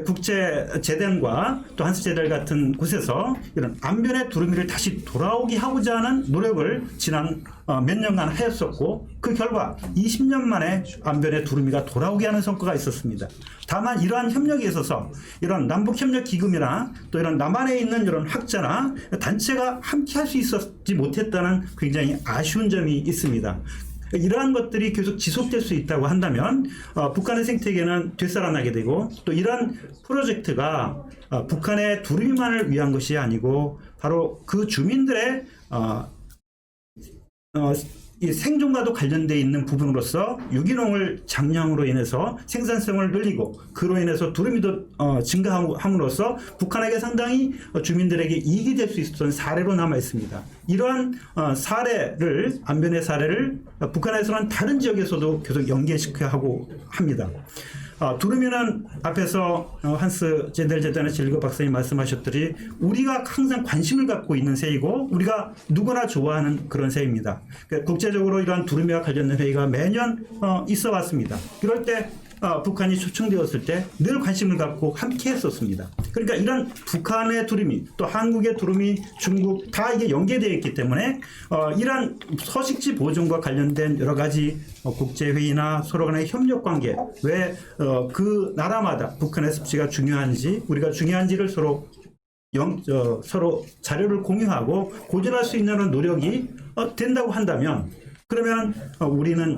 국제재단과 또 한스재단 같은 곳에서 이런 안변의 두루미를 다시 돌아오게 하고자 하는 노력을 지난 몇 년간 하였었고, 그 결과 20년 만에 안변의 두루미가 돌아오게 하는 성과가 있었습니다. 다만 이러한 협력에 있어서 이런 남북협력기금이나 또 이런 남한에 있는 이런 학자나 단체가 함께 할 수 있었지 못했다는 굉장히 아쉬운 점이 있습니다. 이러한 것들이 계속 지속될 수 있다고 한다면 북한의 생태계는 되살아나게 되고, 또 이러한 프로젝트가 북한의 두루미만을 위한 것이 아니고 바로 그 주민들의 이 생존과도 관련되어 있는 부분으로서 유기농을 장려함으로 인해서 생산성을 늘리고, 그로 인해서 두루미도 증가함으로써 북한에게 상당히 주민들에게 이익이 될 수 있었던 사례로 남아 있습니다. 이러한 사례를, 안변의 사례를 북한에서는 다른 지역에서도 계속 연계시켜야 하고 합니다. 두루미는 앞에서 한스 젠델 재단의 질거 박사님 말씀하셨듯이 우리가 항상 관심을 갖고 있는 새이고 우리가 누구나 좋아하는 그런 새입니다. 국제적으로 이러한 두루미와 관련된 회의가 매년 있어 왔습니다. 그럴 때 북한이 초청되었을 때 늘 관심을 갖고 함께 했었습니다. 그러니까 이런 북한의 두루미, 또 한국의 두루미, 중국 다 이게 연계되어 있기 때문에 이러한 서식지 보존과 관련된 여러 가지 국제회의나 서로 간의 협력관계, 왜 그 나라마다 북한의 습지가 중요한지, 우리가 중요한지를 서로 자료를 공유하고 고전할 수 있는 노력이 된다고 한다면, 그러면 우리는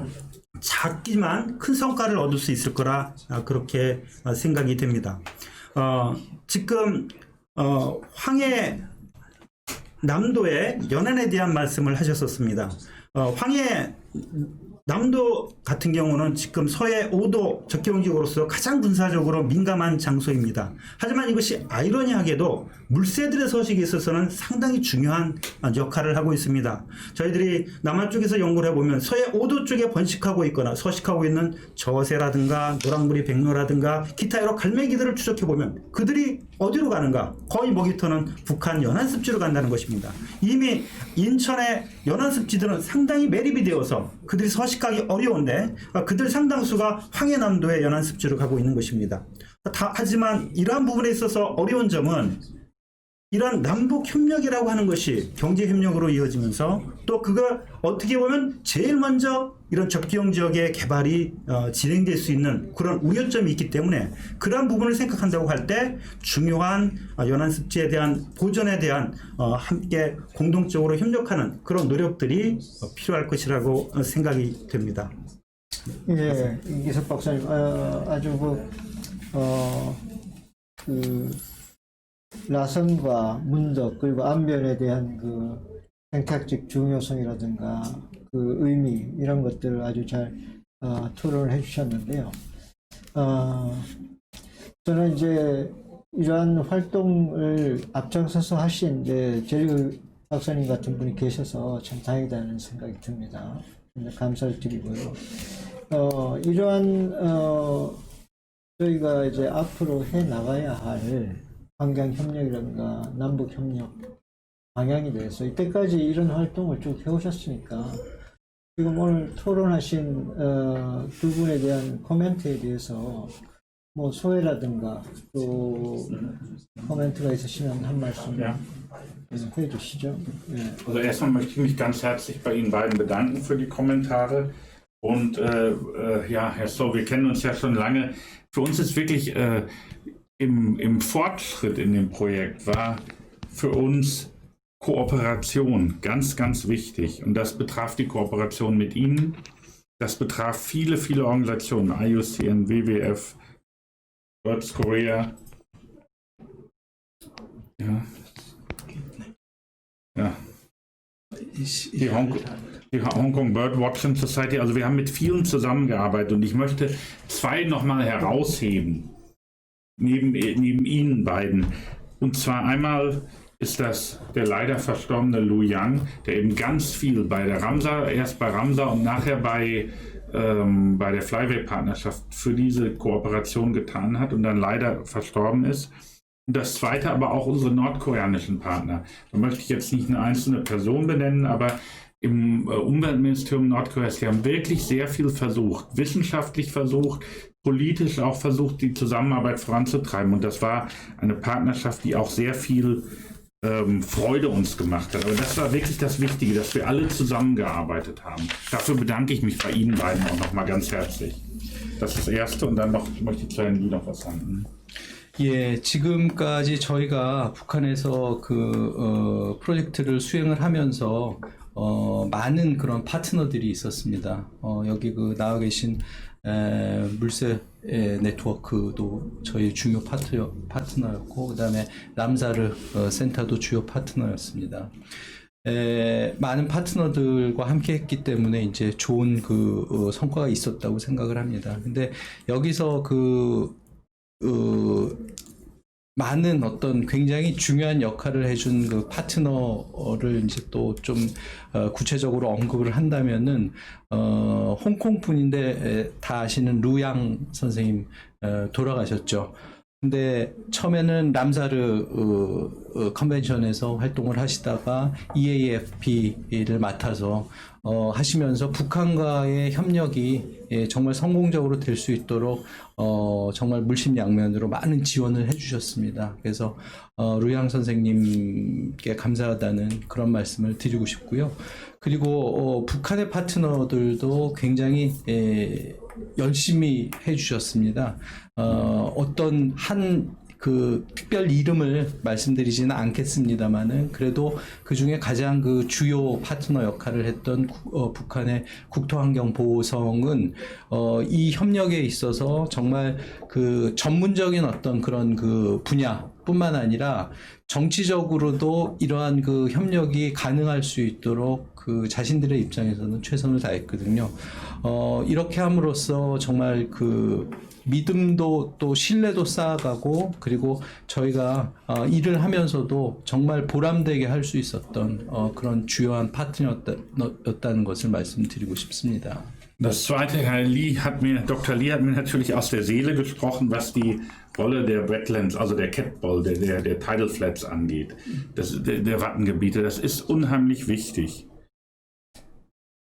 작지만 큰 성과를 얻을 수 있을 거라 그렇게 생각이 됩니다. 지금 황해 남도의 연안에 대한 말씀을 하셨었습니다. 황해 남도 같은 경우는 지금 서해 5도 적경지구로서 가장 군사적으로 민감한 장소입니다. 하지만 이것이 아이러니하게도 물새들의 서식에 있어서는 상당히 중요한 역할을 하고 있습니다. 저희들이 남한 쪽에서 연구를 해보면 서해 5도 쪽에 번식하고 있거나 서식하고 있는 저새라든가 노랑부리 백로라든가 기타 여러 갈매기들을 추적해보면 그들이 어디로 가는가? 거의 먹이터는 북한 연안습지로 간다는 것입니다. 이미 인천의 연안습지들은 상당히 매립이 되어서 그들이 서식하기 어려운데 그들 상당수가 황해남도의 연안습지로 가고 있는 것입니다. 하지만 이러한 부분에 있어서 어려운 점은 이러한 남북협력이라고 하는 것이 경제협력으로 이어지면서 또 그가 어떻게 보면 제일 먼저 이런 접경 지역의 개발이 진행될 수 있는 그런 우려점이 있기 때문에 그러한 부분을 생각한다고 할 때 중요한 연안습지에 대한 보존에 대한 함께 공동적으로 협력하는 그런 노력들이 필요할 것이라고 생각이 됩니다. 예, 이기석 박사님, 아주 라선과 문덕 그리고 안변에 대한 그 생태학적 중요성이라든가 그 의미 이런 것들을 아주 잘 토론을 해주셨는데요. 저는 이제 이러한 활동을 앞장서서 하신 제일 박사님 같은 분이 계셔서 참 다행이다는 생각이 듭니다. 감사를 드리고요. 이러한 저희가 이제 앞으로 해 나가야 할 환경협력이라든가 남북협력 방향에 대해서 이때까지 이런 활동을 쭉 해오셨으니까 지금 오늘 토론하신 두 분에 대한 코멘트에 대해서 뭐 소회라든가 또 코멘트가 있으시면 한 말씀 해주시죠. 네. Also erstmal möchte ich mich ganz herzlich bei Ihnen beiden bedanken für die Kommentare. Und ja, Herr Stoll, wir kennen uns ja schon lange. Für uns ist wirklich im Fortschritt in dem Projekt war für uns Kooperation ganz, ganz wichtig. Und das betraf die Kooperation mit Ihnen. Das betraf viele, viele Organisationen, IUCN, WWF, Birds Korea. Ja. Ja. Die Hongkong Bird Watching Society, also wir haben mit vielen zusammengearbeitet und ich möchte zwei nochmal herausheben, neben Ihnen beiden. Und zwar einmal ist das der leider verstorbene Lu Yang, der eben ganz viel bei der Ramsar, erst bei Ramsar und nachher bei der Flyway-Partnerschaft für diese Kooperation getan hat und dann leider verstorben ist. Und das zweite aber auch unsere nordkoreanischen Partner. Da möchte ich jetzt nicht eine einzelne Person benennen, aber im Umweltministerium Nordkoreas, die haben wirklich sehr viel versucht, wissenschaftlich versucht, politisch auch versucht, die Zusammenarbeit voranzutreiben. Und das war eine Partnerschaft, die auch sehr viel Freude uns gemacht hat. Aber das war wirklich das Wichtige, dass wir alle zusammengearbeitet haben. Dafür bedanke ich mich bei Ihnen beiden auch nochmal ganz herzlich. Das ist das Erste und dann noch, ich möchte zu Herrn Lee noch was sagen. 예, 지금까지 저희가 북한에서 그 프로젝트를 수행을 하면서 많은 그런 파트너들이 있었습니다. 여기 그 나와 계신 물새 네트워크도 저희 중요 파트너였고, 그 다음에 람사르 센터도 주요 파트너였습니다. 많은 파트너들과 함께 했기 때문에 이제 좋은 그 성과가 있었다고 생각을 합니다. 근데 여기서 많은 어떤 굉장히 중요한 역할을 해준 그 파트너를 이제 또 좀 구체적으로 언급을 한다면은 홍콩 분인데 다 아시는 루양 선생님 돌아가셨죠. 근데 처음에는 람사르 컨벤션에서 활동을 하시다가 EAFP를 맡아서 하시면서 북한과의 협력이 정말 성공적으로 될 수 있도록 정말 물심양면으로 많은 지원을 해주셨습니다. 그래서 루양 선생님께 감사하다는 그런 말씀을 드리고 싶고요. 그리고 북한의 파트너들도 굉장히 열심히 해주셨습니다. 어떤 그 특별 이름을 말씀드리지는 않겠습니다만은 그래도 그 중에 가장 그 주요 파트너 역할을 했던 북한의 국토환경보호성은 이 협력에 있어서 정말 그 전문적인 어떤 그런 그 분야 뿐만 아니라 정치적으로도 이러한 그 협력이 가능할 수 있도록 그 자신들의 입장에서는 최선을 다했거든요. 이렇게 함으로써 정말 그 믿음도 또 신뢰도 쌓아가고, 그리고 저희가 일을 하면서도 정말 보람되게 할 수 있었던 그런 주요한 파트너였다는 것을 말씀드리고 싶습니다. Das zweite, Dr. Lee hat mir natürlich aus der Seele gesprochen, was die Rolle der Wetlands, also der Catball, der Tidal Flats angeht, der Wattengebiete. Das ist unheimlich wichtig.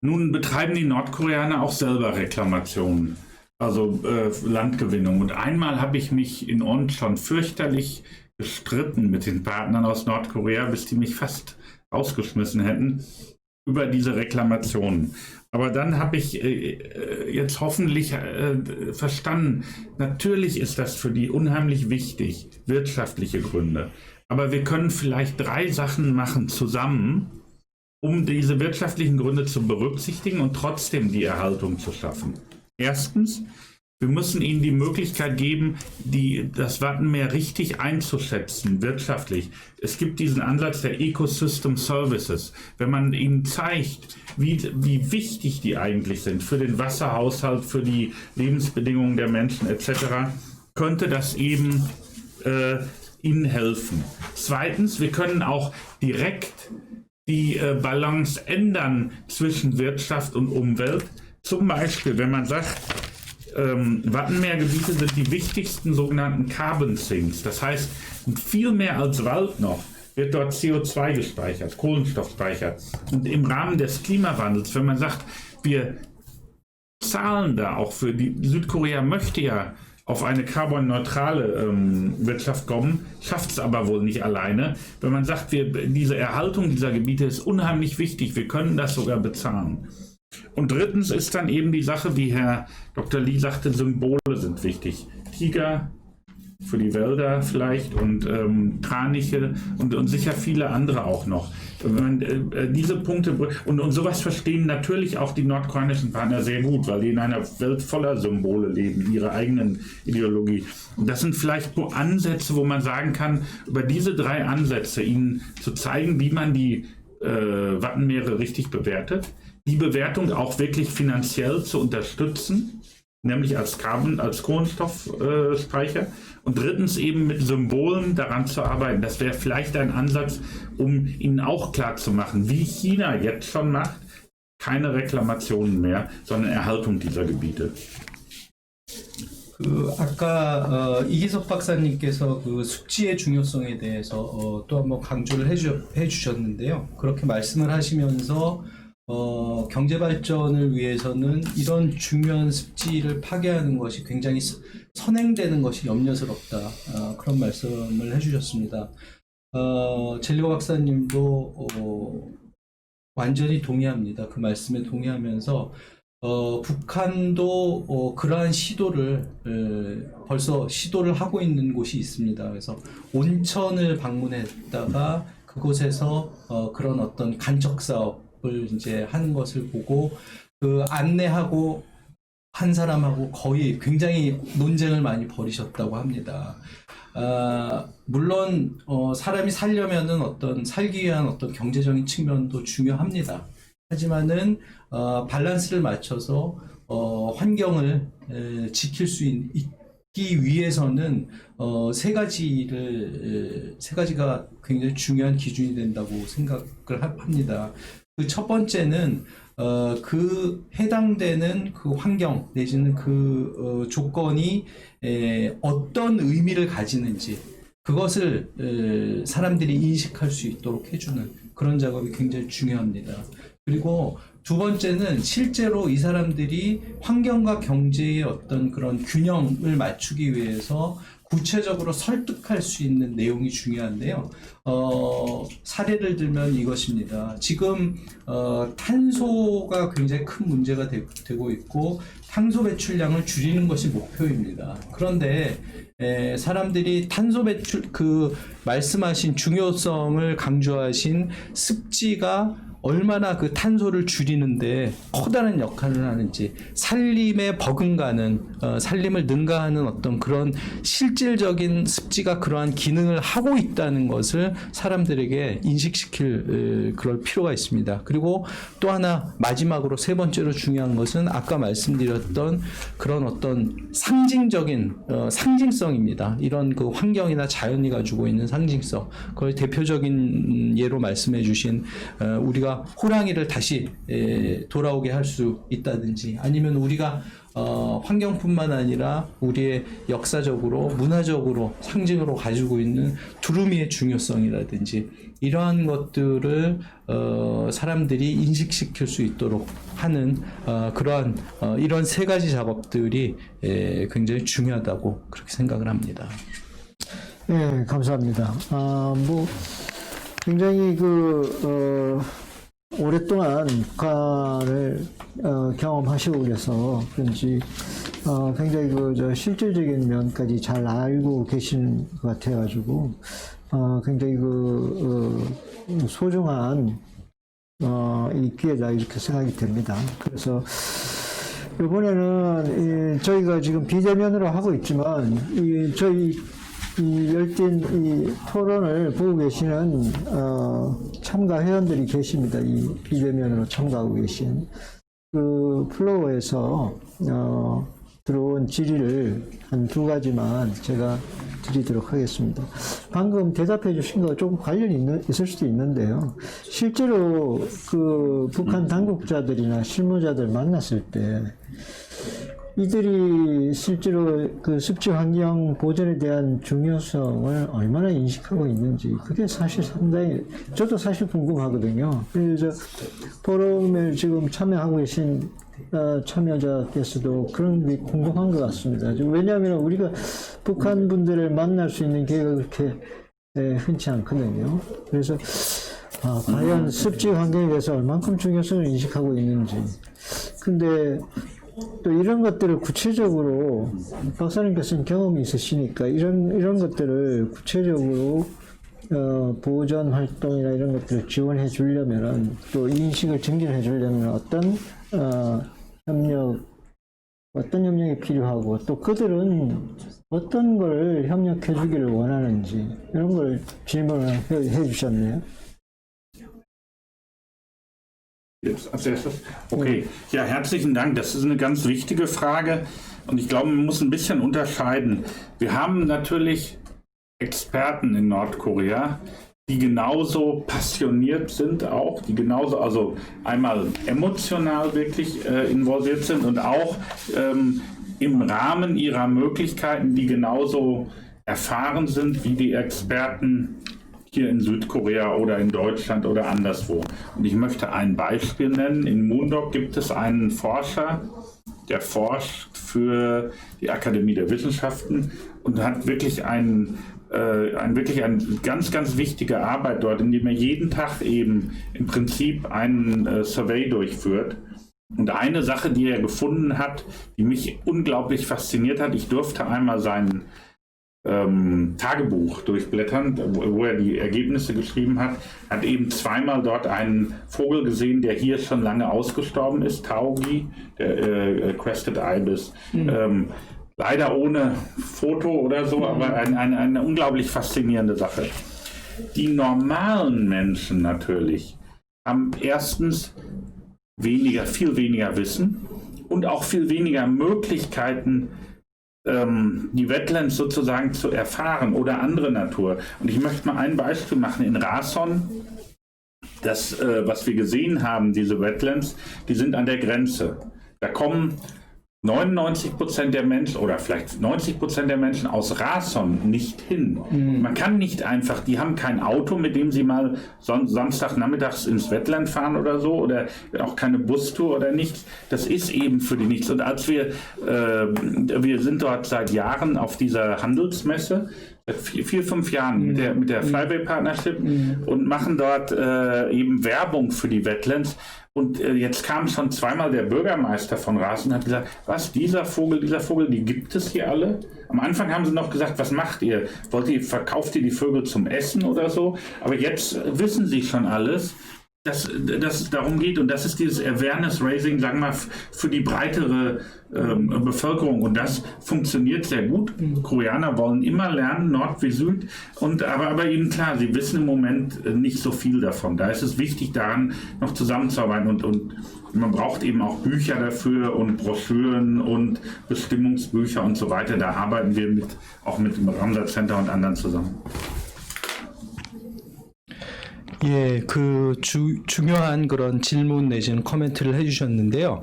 Nun betreiben die Nordkoreaner auch selber Reklamationen, also Landgewinnung. Und einmal habe ich mich in Oncheon fürchterlich gestritten mit den Partnern aus Nordkorea, bis die mich fast rausgeschmissen hätten über diese Reklamationen. Aber dann habe ich jetzt hoffentlich verstanden, natürlich ist das für die unheimlich wichtig, wirtschaftliche Gründe. Aber wir können vielleicht 3 Sachen machen zusammen, um diese wirtschaftlichen Gründe zu berücksichtigen und trotzdem die Erhaltung zu schaffen. Erstens, wir müssen ihnen die Möglichkeit geben, das Wattenmeer richtig einzuschätzen, wirtschaftlich. Es gibt diesen Ansatz der Ecosystem Services. Wenn man ihnen zeigt, wie wichtig die eigentlich sind für den Wasserhaushalt, für die Lebensbedingungen der Menschen etc., könnte das eben ihnen helfen. Zweitens, wir können auch direkt die Balance ändern zwischen Wirtschaft und Umwelt. Zum Beispiel, wenn man sagt, Wattenmeergebiete sind die wichtigsten sogenannten Carbon Sinks. Das heißt, viel mehr als Wald noch wird dort CO2 gespeichert, Kohlenstoff gespeichert. Und im Rahmen des Klimawandels, wenn man sagt, wir zahlen da auch für Südkorea möchte ja auf eine carbonneutrale Wirtschaft kommen, schafft es aber wohl nicht alleine. Wenn man sagt, diese Erhaltung dieser Gebiete ist unheimlich wichtig, wir können das sogar bezahlen. Und drittens ist dann eben die Sache, wie Herr Dr. Lee sagte, Symbole sind wichtig. Tiger für die Wälder vielleicht und Kraniche und sicher viele andere auch noch. Wenn man diese Punkte und sowas verstehen natürlich auch die nordkoreanischen Partner sehr gut, weil die in einer Welt voller Symbole leben, ihre eigenen Ideologie. Und das sind vielleicht Ansätze, wo man sagen kann, über diese 3 Ansätze ihnen zu zeigen, wie man die Wattenmeere richtig bewertet, die Bewertung auch wirklich finanziell zu unterstützen, nämlich als Kohlenstoffspeicher. Und drittens eben mit Symbolen daran zu arbeiten. Das wäre vielleicht ein Ansatz, um ihnen auch klarzumachen, wie China jetzt schon macht, keine Reklamationen mehr, sondern Erhaltung dieser Gebiete. 아까 이기석 박사님께서 그 숙지의 중요성에 대해서 또 한번 강조를 해주셨는데요. 그렇게 말씀을 하시면서 경제 발전을 위해서는 이런 중요한 습지를 파괴하는 것이 굉장히 선행되는 것이 염려스럽다. 그런 말씀을 해주셨습니다. 젤리거 박사님도 완전히 동의합니다. 그 말씀에 동의하면서 북한도 그러한 시도를 벌써 시도를 하고 있는 곳이 있습니다. 그래서 온천을 방문했다가 그곳에서 그런 어떤 간척 사업을 이제 하는 것을 보고 그 안내하고 한 사람하고 거의 굉장히 논쟁을 많이 벌이셨다고 합니다. 물론 사람이 살려면은 어떤 살기 위한 어떤 경제적인 측면도 중요합니다. 하지만은 밸런스를 맞춰서 환경을 지킬 수 있기 위해서는 세 가지가 굉장히 중요한 기준이 된다고 생각을 합니다. 그 첫 번째는 그 해당되는 그 환경 내지는 그 조건이 어떤 의미를 가지는지 그것을 사람들이 인식할 수 있도록 해주는 그런 작업이 굉장히 중요합니다. 그리고 두 번째는 실제로 이 사람들이 환경과 경제의 어떤 그런 균형을 맞추기 위해서 구체적으로 설득할 수 있는 내용이 중요한데요. 사례를 들면 이것입니다. 지금 탄소가 굉장히 큰 문제가 되고 있고 탄소 배출량을 줄이는 것이 목표입니다. 그런데 사람들이 탄소 배출 말씀하신 중요성을 강조하신 습지가 얼마나 그 탄소를 줄이는데 커다란 역할을 하는지, 살림에 버금가는, 살림을 능가하는 어떤 그런 실질적인 습지가 그러한 기능을 하고 있다는 것을 사람들에게 인식시킬 그럴 필요가 있습니다. 그리고 또 하나 마지막으로 세 번째로 중요한 것은 아까 말씀드렸던 그런 어떤 상징적인 상징성입니다. 이런 그 환경이나 자연이 가지고 있는 상징성, 그걸 대표적인 예로 말씀해 주신 우리가 호랑이를 다시 돌아오게 할 수 있다든지, 아니면 우리가 환경뿐만 아니라 우리의 역사적으로 문화적으로 상징으로 가지고 있는 두루미의 중요성이라든지, 이러한 것들을 사람들이 인식시킬 수 있도록 하는 그러한 이런 세 가지 작업들이 굉장히 중요하다고 그렇게 생각을 합니다. 네, 감사합니다. 뭐 굉장히 오랫동안 북한을 경험하시고 그래서 그런지 굉장히 실질적인 면까지 잘 알고 계신 것 같아가지고 굉장히 소중한 이 기회다 이렇게 생각이 됩니다. 그래서 이번에는 저희가 지금 비대면으로 하고 있지만 저희 이 열띤 이 토론을 보고 계시는 참가 회원들이 계십니다. 이 비대면으로 참가하고 계신 그 플로어에서 들어온 질의를 한 두 가지만 제가 드리도록 하겠습니다. 방금 대답해 주신 거 조금 관련이 있을 수도 있는데요. 실제로 그 북한 당국자들이나 실무자들 만났을 때 이들이 실제로 그 습지 환경 보존에 대한 중요성을 얼마나 인식하고 있는지, 그게 사실 상당히, 저도 사실 궁금하거든요. 그래서 포럼에 지금 참여하고 계신 참여자께서도 그런 게 궁금한 것 같습니다. 왜냐하면 우리가 북한 분들을 만날 수 있는 기회가 그렇게 흔치 않거든요. 그래서 과연 습지 환경에 대해서 얼만큼 중요성을 인식하고 있는지. 근데 또 이런 것들을 구체적으로 박사님께서는 경험이 있으시니까 이런 것들을 구체적으로 보존 활동이나 이런 것들을 지원해 주려면은, 또 인식을 증진해 주려면 어떤 협력이 필요하고, 또 그들은 어떤 걸 협력해 주기를 원하는지, 이런 걸 질문을 해 주셨네요. Jetzt als erstes. Okay, ja, herzlichen Dank. Das ist eine ganz wichtige Frage und ich glaube, man muss ein bisschen unterscheiden. Wir haben natürlich Experten in Nordkorea, die genauso passioniert sind auch, die genauso, also einmal emotional wirklich involviert sind und auch im Rahmen ihrer Möglichkeiten, die genauso erfahren sind wie die Experten hier in Südkorea oder in Deutschland oder anderswo. Und ich möchte ein Beispiel nennen. In Moondog gibt es einen Forscher, der forscht für die Akademie der Wissenschaften und hat wirklich eine ganz, ganz wichtige Arbeit dort, indem er jeden Tag eben im Prinzip einen Survey durchführt. Und eine Sache, die er gefunden hat, die mich unglaublich fasziniert hat, ich durfte einmal sein Tagebuch durchblättern, wo er die Ergebnisse geschrieben hat, hat eben zweimal dort einen Vogel gesehen, der hier schon lange ausgestorben ist, Taugi, der Crested Ibis. Leider ohne Foto oder so, aber eine unglaublich faszinierende Sache. Die normalen Menschen natürlich haben erstens viel weniger Wissen und auch viel weniger Möglichkeiten, die Wetlands sozusagen zu erfahren oder andere Natur. Und ich möchte mal ein Beispiel machen. In Rason, das, was wir gesehen haben, diese Wetlands, die sind an der Grenze. Da kommen 99% der Menschen oder vielleicht 90% der Menschen aus Rason nicht hin. Man kann nicht einfach, die haben kein Auto, mit dem sie mal Samstagnachmittags ins Wetland fahren oder so, oder auch keine Bustour oder nichts. Das ist eben für die nichts. Und als wir sind dort seit Jahren auf dieser Handelsmesse, seit 4-5 Jahren mit der Flyway Partnership und machen dort eben Werbung für die Wetlands. Und jetzt kam schon zweimal der Bürgermeister von Rason und hat gesagt, was, dieser Vogel, die gibt es hier alle? Am Anfang haben sie noch gesagt, was macht ihr? Verkauft ihr die Vögel zum Essen oder so? Aber jetzt wissen sie schon alles. dass es darum geht, und das ist dieses Awareness-Raising, sagen wir mal, für die breitere Bevölkerung, und das funktioniert sehr gut. Koreaner wollen immer lernen, Nord wie Süd, aber eben klar, sie wissen im Moment nicht so viel davon. Da ist es wichtig, daran noch zusammenzuarbeiten, und man braucht eben auch Bücher dafür und Broschüren und Bestimmungsbücher und so weiter. Da arbeiten wir auch mit dem Ramsar Center und anderen zusammen. 예, 중요한 그런 질문 내지는 코멘트를 해주셨는데요.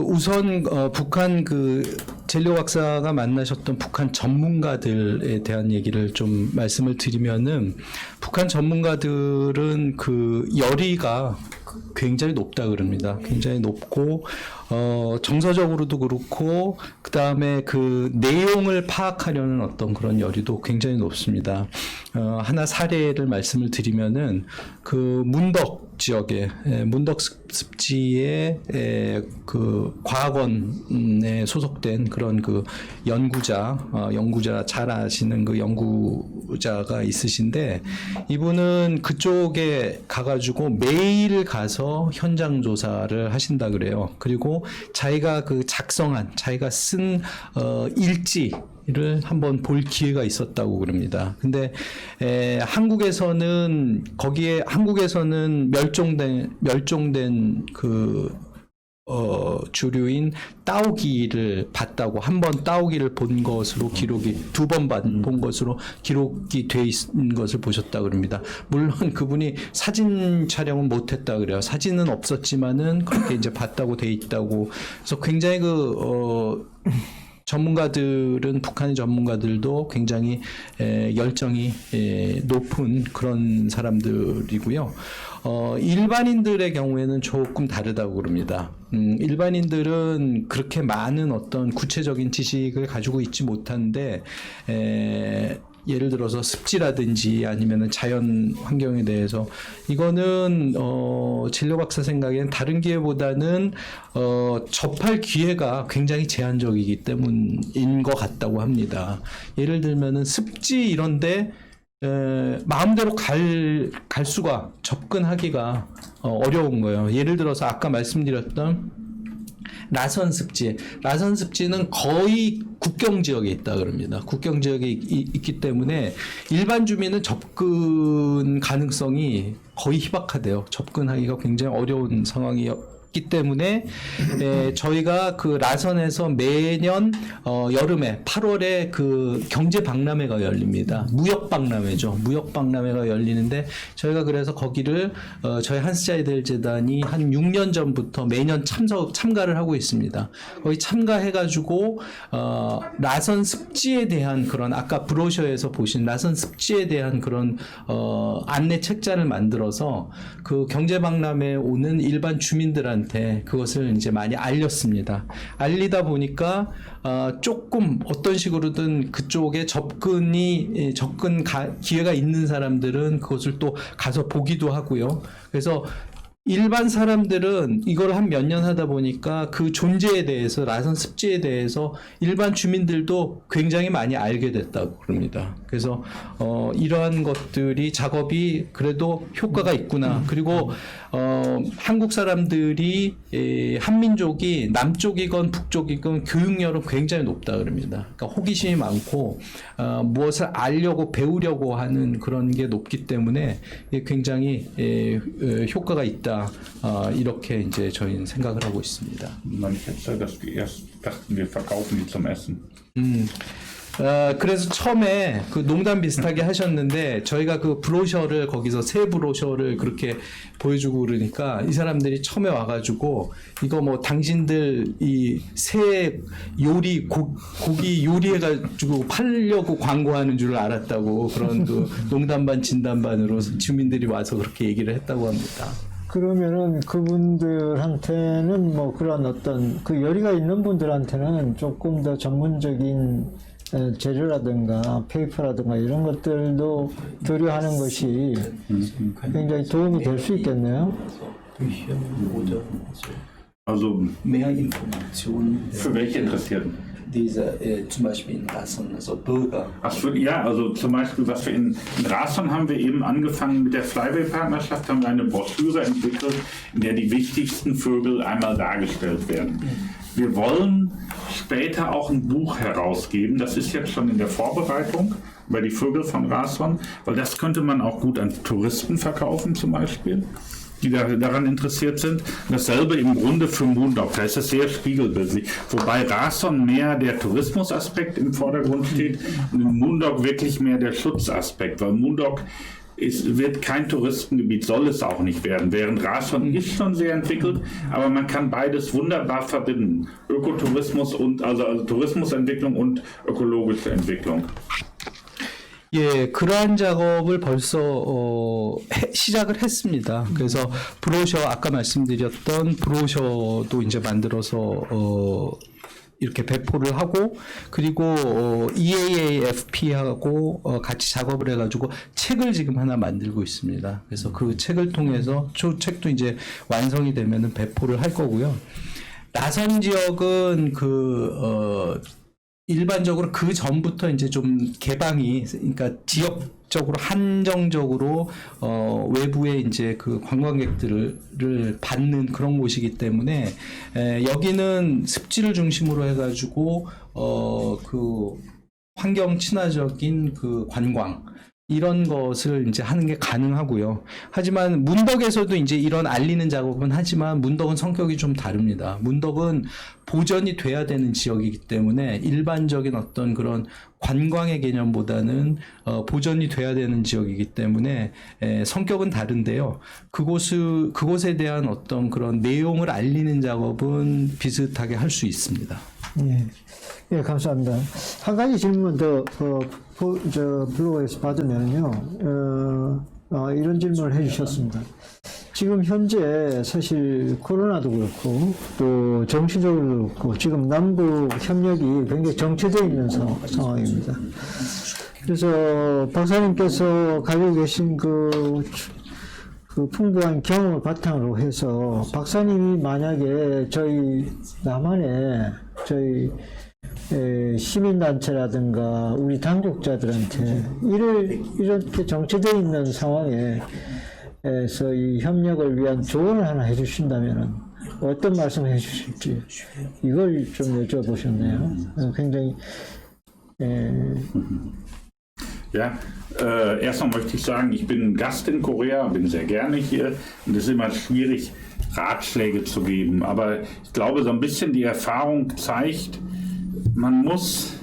우선 북한 젤리오 박사가 만나셨던 북한 전문가들에 대한 얘기를 좀 말씀을 드리면은, 북한 전문가들은 열의가 굉장히 높다 그럽니다. 굉장히 높고, 정서적으로도 그렇고, 그 다음에 내용을 파악하려는 어떤 그런 열의도 굉장히 높습니다. 하나 사례를 말씀을 드리면은, 문덕 지역에, 문덕 습지에, 과학원에 소속된 그런 연구자 잘 아시는 연구자가 있으신데, 이분은 그쪽에 가가지고 매일 가서 현장 조사를 하신다 그래요. 그리고 자기가 자기가 쓴 일지를 한번 볼 기회가 있었다고 그럽니다. 근데 한국에서는 멸종된 주류인 따오기를 봤다고, 한 번 따오기를 본 것으로 두 번 본 것으로 기록이 돼 있는 것을 보셨다 그럽니다. 물론 그분이 사진 촬영은 못했다 그래요. 사진은 없었지만은 그렇게 이제 봤다고 돼 있다고. 그래서 굉장히 북한의 전문가들도 굉장히 열정이 높은 그런 사람들이고요. 일반인들의 경우에는 조금 다르다고 그럽니다. 일반인들은 그렇게 많은 어떤 구체적인 지식을 가지고 있지 못한데, 예를 들어서 습지라든지 아니면은 자연 환경에 대해서, 이거는 젤리오 박사 생각에는 다른 기회보다는 접할 기회가 굉장히 제한적이기 때문인 것 같다고 합니다. 예를 들면은 습지 이런데 마음대로 갈 수가, 접근하기가 어려운 거예요. 예를 들어서 아까 말씀드렸던 라선 습지는 거의 국경 지역에 있다 그럽니다. 국경 지역에 있기 때문에 일반 주민은 접근 가능성이 거의 희박하대요. 접근하기가 굉장히 어려운 상황이었기 때문에 저희가 라선에서 매년 여름에 8월에 경제 박람회가 열립니다. 무역 박람회죠. 무역 박람회가 열리는데, 저희가 그래서 거기를 저희 한스자이델 재단이 한 6년 전부터 매년 참가를 하고 있습니다. 거기 참가해가지고 라선 습지에 대한 그런, 아까 브로셔에서 보신 라선 습지에 대한 그런 안내 책자를 만들어서 경제 박람회에 오는 일반 주민들한테 그것을 이제 많이 알렸습니다. 알리다 보니까 조금 어떤 식으로든 그쪽에 접근 기회가 있는 사람들은 그것을 또 가서 보기도 하고요. 그래서 일반 사람들은 이걸 한 몇 년 하다 보니까 그 존재에 대해서, 라선 습지에 대해서 일반 주민들도 굉장히 많이 알게 됐다고 그럽니다. 그래서 이러한 작업이 그래도 효과가 있구나. 그리고 한국 사람들이, 한민족이 남쪽이건 북쪽이건 교육열은 굉장히 높다 그럽니다. 그러니까 호기심이 많고 무엇을 알려고 배우려고 하는 그런 게 높기 때문에 굉장히 효과가 있다. 이렇게 이제 저희는 생각을 하고 있습니다. Man hätte das erst dachten, wir verkaufen die zum Essen. 그래서 처음에 농담 비슷하게 하셨는데, 저희가 브로셔를 거기서 새 브로셔를 그렇게 보여주고 그러니까 이 사람들이 처음에 와가지고, 이거 뭐 당신들 이 새 고기 요리해가지고 팔려고 광고하는 줄 알았다고, 그런 농담 반 진담 반으로 주민들이 와서 그렇게 얘기를 했다고 합니다. 그러면은 그분들한테는 뭐 그런 어떤 열의가 있는 분들한테는 조금 더 전문적인 재료라든가 페이퍼라든가 이런 것들도 교류하는 것이 굉장히 도움이 될 수 있겠네요. Also mehr Informationen für welche Interessierten? dieser, zum Beispiel in Rassen, also Bürger. Ja, also zum Beispiel, was wir in Rason haben wir eben angefangen mit der Flyway-Partnerschaft, haben wir eine Broschüre entwickelt, in der die wichtigsten Vögel einmal dargestellt werden. Wir wollen später auch ein Buch herausgeben, das ist jetzt schon in der Vorbereitung, über die Vögel von Rason, weil das könnte man auch gut an Touristen verkaufen zum Beispiel, die daran interessiert sind. Dasselbe im Grunde für Moondog, da ist es sehr spiegelbildlich. Wobei Rason mehr der Tourismusaspekt im Vordergrund steht und in Moondog wirklich mehr der Schutzaspekt, weil Moondog wird kein Touristengebiet, soll es auch nicht werden. Während Rason ist schon sehr entwickelt, aber man kann beides wunderbar verbinden. Ökotourismus und also Tourismusentwicklung und ökologische Entwicklung. 예, 그러한 작업을 벌써 시작을 했습니다. 그래서 브로셔 아까 말씀드렸던 브로셔도 이제 만들어서 이렇게 배포를 하고 그리고 EAAFP하고 같이 작업을 해가지고 책을 지금 하나 만들고 있습니다. 그래서 그 책을 통해서 책도 이제 완성이 되면은 배포를 할 거고요. 나선 지역은 일반적으로 그 전부터 이제 좀 개방이, 그러니까 지역적으로 한정적으로 외부의 이제 그 관광객들을 받는 그런 곳이기 때문에 여기는 습지를 중심으로 해가지고 그 환경 친화적인 그 관광 이런 것을 이제 하는 게 가능하고요. 하지만 문덕에서도 이제 이런 알리는 작업은 하지만 문덕은 성격이 좀 다릅니다. 문덕은 보전이 돼야 되는 지역이기 때문에 일반적인 어떤 그런 관광의 개념보다는 보전이 돼야 되는 지역이기 때문에 성격은 다른데요. 그곳에 대한 어떤 그런 내용을 알리는 작업은 비슷하게 할 수 있습니다. 예, 감사합니다. 한 가지 질문 더, 블로그에서 받으면요, 이런 질문을 해주셨습니다. 지금 현재 사실 코로나도 그렇고, 또 정치적으로 그렇고, 지금 남북 협력이 굉장히 정체되어 있는 상황입니다. 그래서 박사님께서 가지고 계신 그 풍부한 경험을 바탕으로 해서 박사님이 만약에 저희 남한에 시민단체라든가 우리 당국자들한테 이렇게 정체되어 있는 상황에서 이 협력을 위한 조언을 하나 해주신다면 어떤 말씀을 해주실지 이걸 좀 여쭤보셨네요. 굉장히 Ja, erstmal möchte ich sagen, ich bin Gast in Korea, bin sehr gerne hier und es ist immer schwierig, Ratschläge zu geben. Aber ich glaube, so ein bisschen die Erfahrung zeigt, man muss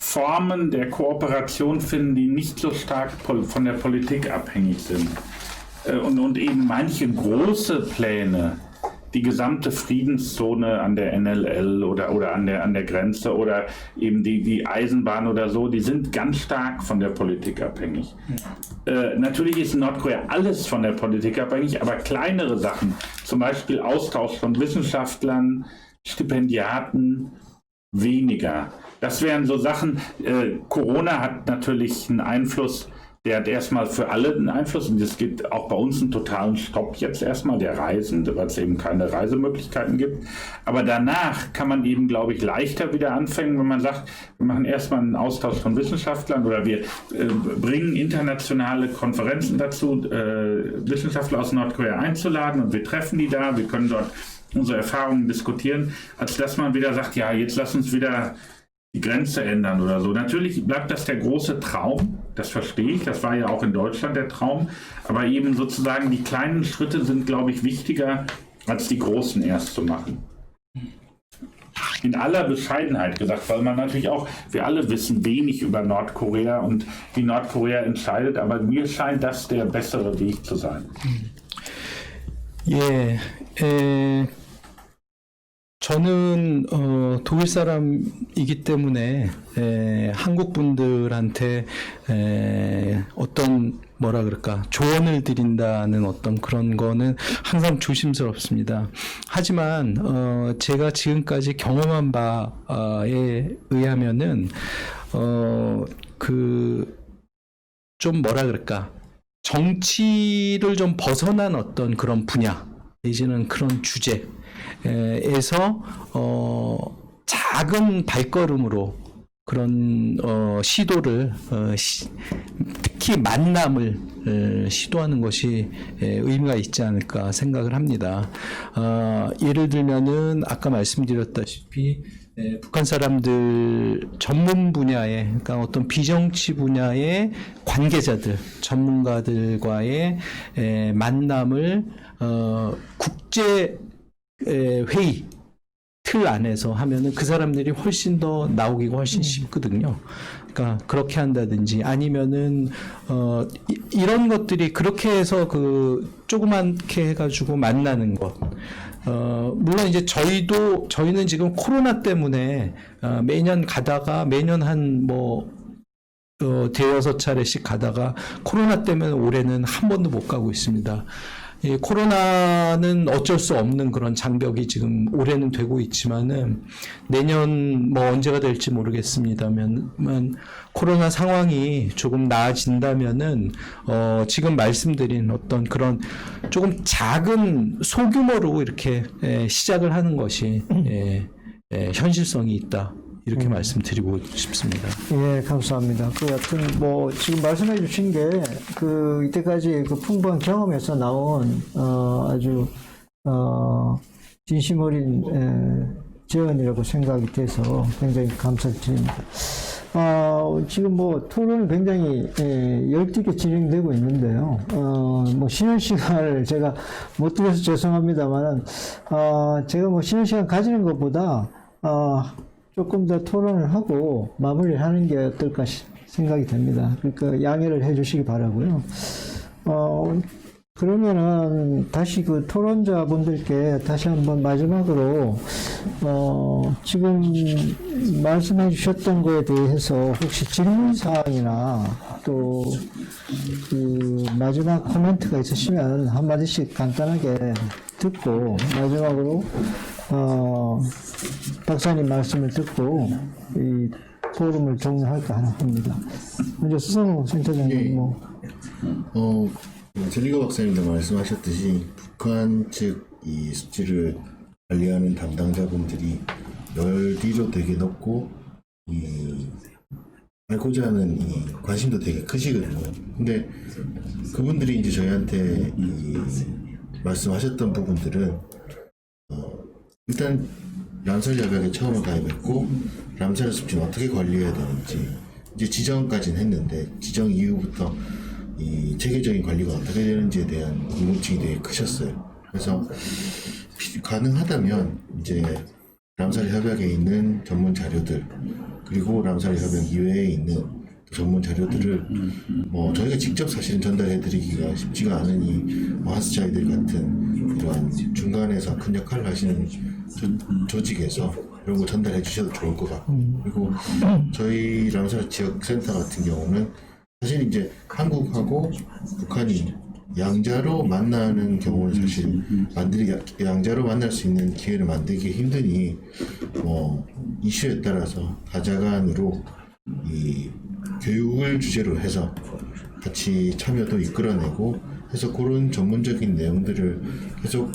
Formen der Kooperation finden, die nicht so stark von der Politik abhängig sind. Und eben manche große Pläne, die gesamte Friedenszone an der NLL oder an der Grenze oder eben die Eisenbahn oder so, die sind ganz stark von der Politik abhängig. Natürlich ist in Nordkorea alles von der Politik abhängig, aber kleinere Sachen, zum Beispiel Austausch von Wissenschaftlern, Stipendiaten, weniger. Das wären so Sachen, Corona hat natürlich einen Einfluss, der hat erstmal für alle einen Einfluss und es gibt auch bei uns einen totalen Stopp jetzt erstmal der Reisen, weil es eben keine Reisemöglichkeiten gibt. Aber danach kann man eben, glaube ich, leichter wieder anfangen, wenn man sagt, wir machen erstmal einen Austausch von Wissenschaftlern oder wir bringen internationale Konferenzen dazu, Wissenschaftler aus Nordkorea einzuladen und wir treffen die da, wir können dort unsere Erfahrungen diskutieren, als dass man wieder sagt, ja, jetzt lass uns wieder die Grenze ändern oder so. Natürlich bleibt das der große Traum, das verstehe ich, das war ja auch in Deutschland der Traum, aber eben sozusagen die kleinen Schritte sind, glaube ich, wichtiger, als die großen erst zu machen. In aller Bescheidenheit gesagt, weil man natürlich auch, wir alle wissen wenig über Nordkorea und wie Nordkorea entscheidet, aber mir scheint das der bessere Weg zu sein. 예, 저는 독일 사람이기 때문에 한국 분들한테 어떤 뭐라 그럴까 조언을 드린다는 어떤 그런 거는 항상 조심스럽습니다. 하지만 제가 지금까지 경험한 바에 의하면은 좀 뭐라 그럴까 정치를 좀 벗어난 어떤 그런 분야 내지는 그런 주제에서 작은 발걸음으로 그런 시도를 특히 만남을 시도하는 것이 의미가 있지 않을까 생각을 합니다. 예를 들면은 아까 말씀드렸다시피 북한 사람들 전문 분야의, 그러니까 어떤 비정치 분야의 관계자들, 전문가들과의 만남을 국제 회의 틀 안에서 하면은 그 사람들이 훨씬 더 나오기가 훨씬 쉽거든요. 그러니까 그렇게 한다든지 아니면은 이런 것들이 그렇게 해서 그 조그맣게 해가지고 만나는 것. 물론 이제 저희는 지금 코로나 때문에 매년 가다가 매년 한 대여섯 차례씩 가다가 코로나 때문에 올해는 한 번도 못 가고 있습니다. 이 코로나는 어쩔 수 없는 그런 장벽이 지금 올해는 되고 있지만은 내년 언제가 될지 모르겠습니다만 코로나 상황이 조금 나아진다면은 지금 말씀드린 어떤 그런 조금 작은 소규모로 이렇게 시작을 하는 것이 현실성이 있다. 이렇게 말씀드리고 싶습니다. 예, 감사합니다. 여튼 지금 말씀해 주신 게 이때까지 풍부한 경험에서 나온 아주 진심 어린 제언이라고 생각이 돼서 굉장히 감사드립니다. 지금 토론이 굉장히 열띠게 진행되고 있는데요. 쉬는 시간을 제가 못 드려서 죄송합니다만, 제가 쉬는 시간 가지는 것보다 조금 더 토론을 하고 마무리를 하는 게 어떨까 생각이 됩니다. 그러니까 양해를 해 주시기 바라고요. 그러면은 다시 토론자분들께 다시 한번 마지막으로 지금 말씀해 주셨던 거에 대해서 혹시 질문 사항이나 또 마지막 코멘트가 있으시면 한마디씩 간단하게 듣고 마지막으로 박사님 말씀을 듣고 이 포럼을 종료할까 합니다. 먼저 수성호 센터장님 젤리거 박사님도 말씀하셨듯이 북한 측 이 습지를 관리하는 담당자분들이 열기도 되게 높고 알고자 하는 관심도 되게 크시거든요. 근데 그분들이 이제 저희한테 말씀하셨던 부분들은 일단 람살 협약에 처음 가입했고 람살 습지는 어떻게 관리해야 되는지 이제 지정까지는 했는데 지정 이후부터 이 체계적인 관리가 어떻게 되는지에 대한 궁금증이 되게 크셨어요. 그래서 가능하다면 이제 람살 협약에 있는 전문 자료들 그리고 람살 협약 이외에 있는 전문 자료들을 저희가 직접 사실은 전달해드리기가 쉽지가 않으니 하스차이들 같은 이러한 중간에서 큰 역할을 하시는 조직에서 이런 거 전달해 주셔도 좋을 것 같고 그리고 저희 람살 지역센터 같은 경우는 사실 이제 한국하고 북한이 양자로 만나는 경우는 사실 양자로 만날 수 있는 기회를 만들기 힘드니 이슈에 따라서 다자간으로 이 교육을 주제로 해서 같이 참여도 이끌어내고 해서 그런 전문적인 내용들을 계속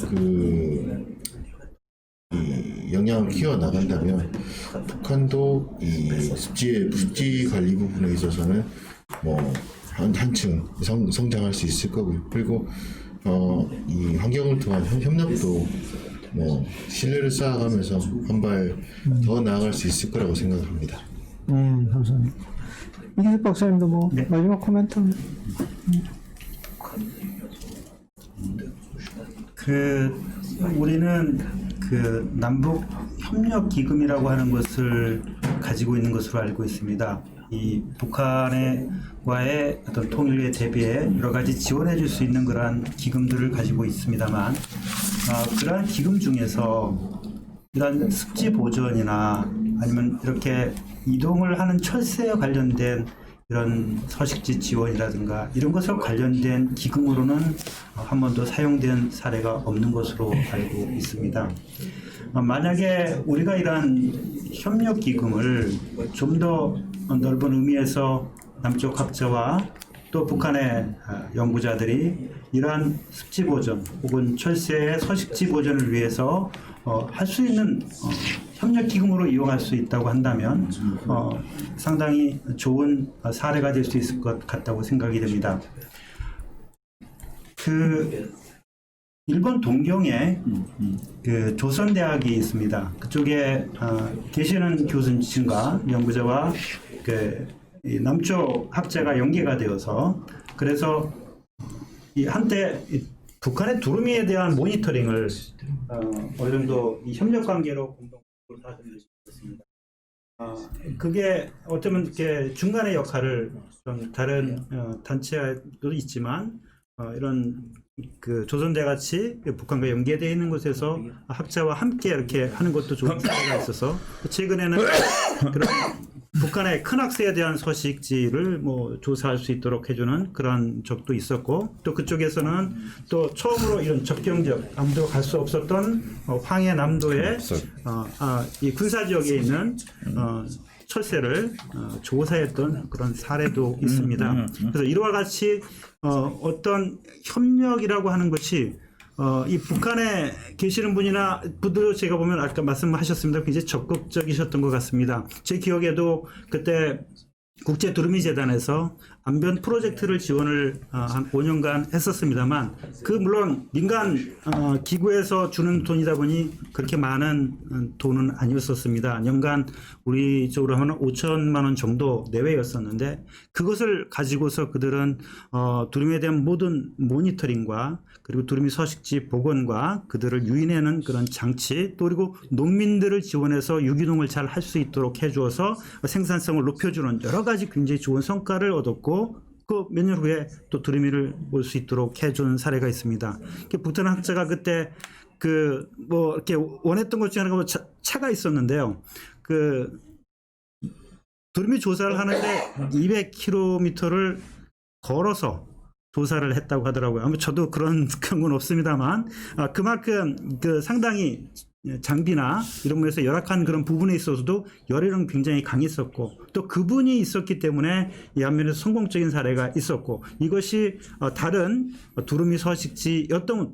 이 영향을 키워 나간다면 북한도 이 습지 관리 부분에 있어서는 한층 성장할 수 있을 거고요. 그리고 이 환경을 통한 협력도 신뢰를 쌓아가면서 한 발 더 나아갈 수 있을 거라고 생각합니다. 감사합니다. 이기석 박사님도 네. 마지막 코멘트. 우리는 남북 협력 기금이라고 하는 것을 가지고 있는 것으로 알고 있습니다. 이 북한과의 어떤 통일에 대비해 여러 가지 지원해 줄 수 있는 그러한 기금들을 가지고 있습니다만, 그러한 기금 중에서 이러한 습지 보존이나 아니면 이렇게 이동을 하는 철새와 관련된 이런 서식지 지원이라든가 이런 것과 관련된 기금으로는 한 번도 사용된 사례가 없는 것으로 알고 있습니다. 만약에 우리가 이러한 협력 기금을 좀 더 넓은 의미에서 남쪽 학자와 또 북한의 연구자들이 이러한 습지 보존 혹은 철새의 서식지 보존을 위해서 할 수 있는 협력 기금으로 이용할 수 있다고 한다면 상당히 좋은 사례가 될 수 있을 것 같다고 생각이 됩니다. 그 일본 동경에 그 조선대학이 있습니다. 그쪽에 계시는 교수님과 연구자와 이 남쪽 학자가 연계가 되어서 그래서 이 한때 북한의 두루미에 대한 모니터링을 어느 정도 이 협력 관계로 공동으로 하던 것이 있습니다. 그게 어쩌면 이렇게 중간의 역할을 좀 다른 단체도 있지만 이런 그 조선대 같이 북한과 연계되어 있는 곳에서 학자와 함께 이렇게 하는 것도 좋은 사례가 있어서 최근에는 그런 북한의 큰 학세에 대한 서식지를 뭐 조사할 수 있도록 해주는 그런 적도 있었고 또 그쪽에서는 또 처음으로 이런 접경적 아무도 갈 수 없었던 황해 남도의 이 군사 지역에 있는 철새를 조사했던 그런 사례도 있습니다. 그래서 이와 같이 어떤 협력이라고 하는 것이 이 북한에 계시는 분들도 제가 보면 아까 말씀하셨습니다. 굉장히 적극적이셨던 것 같습니다. 제 기억에도 그때 국제 두루미 재단에서 안변 프로젝트를 지원을 한 5년간 했었습니다만 물론 민간 기구에서 주는 돈이다 보니 그렇게 많은 돈은 아니었었습니다. 연간 우리 쪽으로 하면 5천만 원 정도 내외였었는데 그것을 가지고서 그들은 두루미에 대한 모든 모니터링과 그리고 두루미 서식지 복원과 그들을 유인하는 그런 장치 또 그리고 농민들을 지원해서 유기농을 잘 할 수 있도록 해주어서 생산성을 높여주는 여러 가지 굉장히 좋은 성과를 얻었고 그 몇 년 후에 또 두루미를 볼 수 있도록 해준 사례가 있습니다. 북한 학자가 그때 뭐 이렇게 원했던 것 중에 하나가 차가 있었는데요. 두루미 조사를 하는데 200km를 걸어서 조사를 했다고 하더라고요. 아마 저도 그런 경우는 없습니다만 그만큼 상당히 장비나 이런 면에서 열악한 그런 부분에 있어서도 열의는 굉장히 강했었고 또 그분이 있었기 때문에 이 안면에서 성공적인 사례가 있었고 이것이 다른 두루미 서식지였던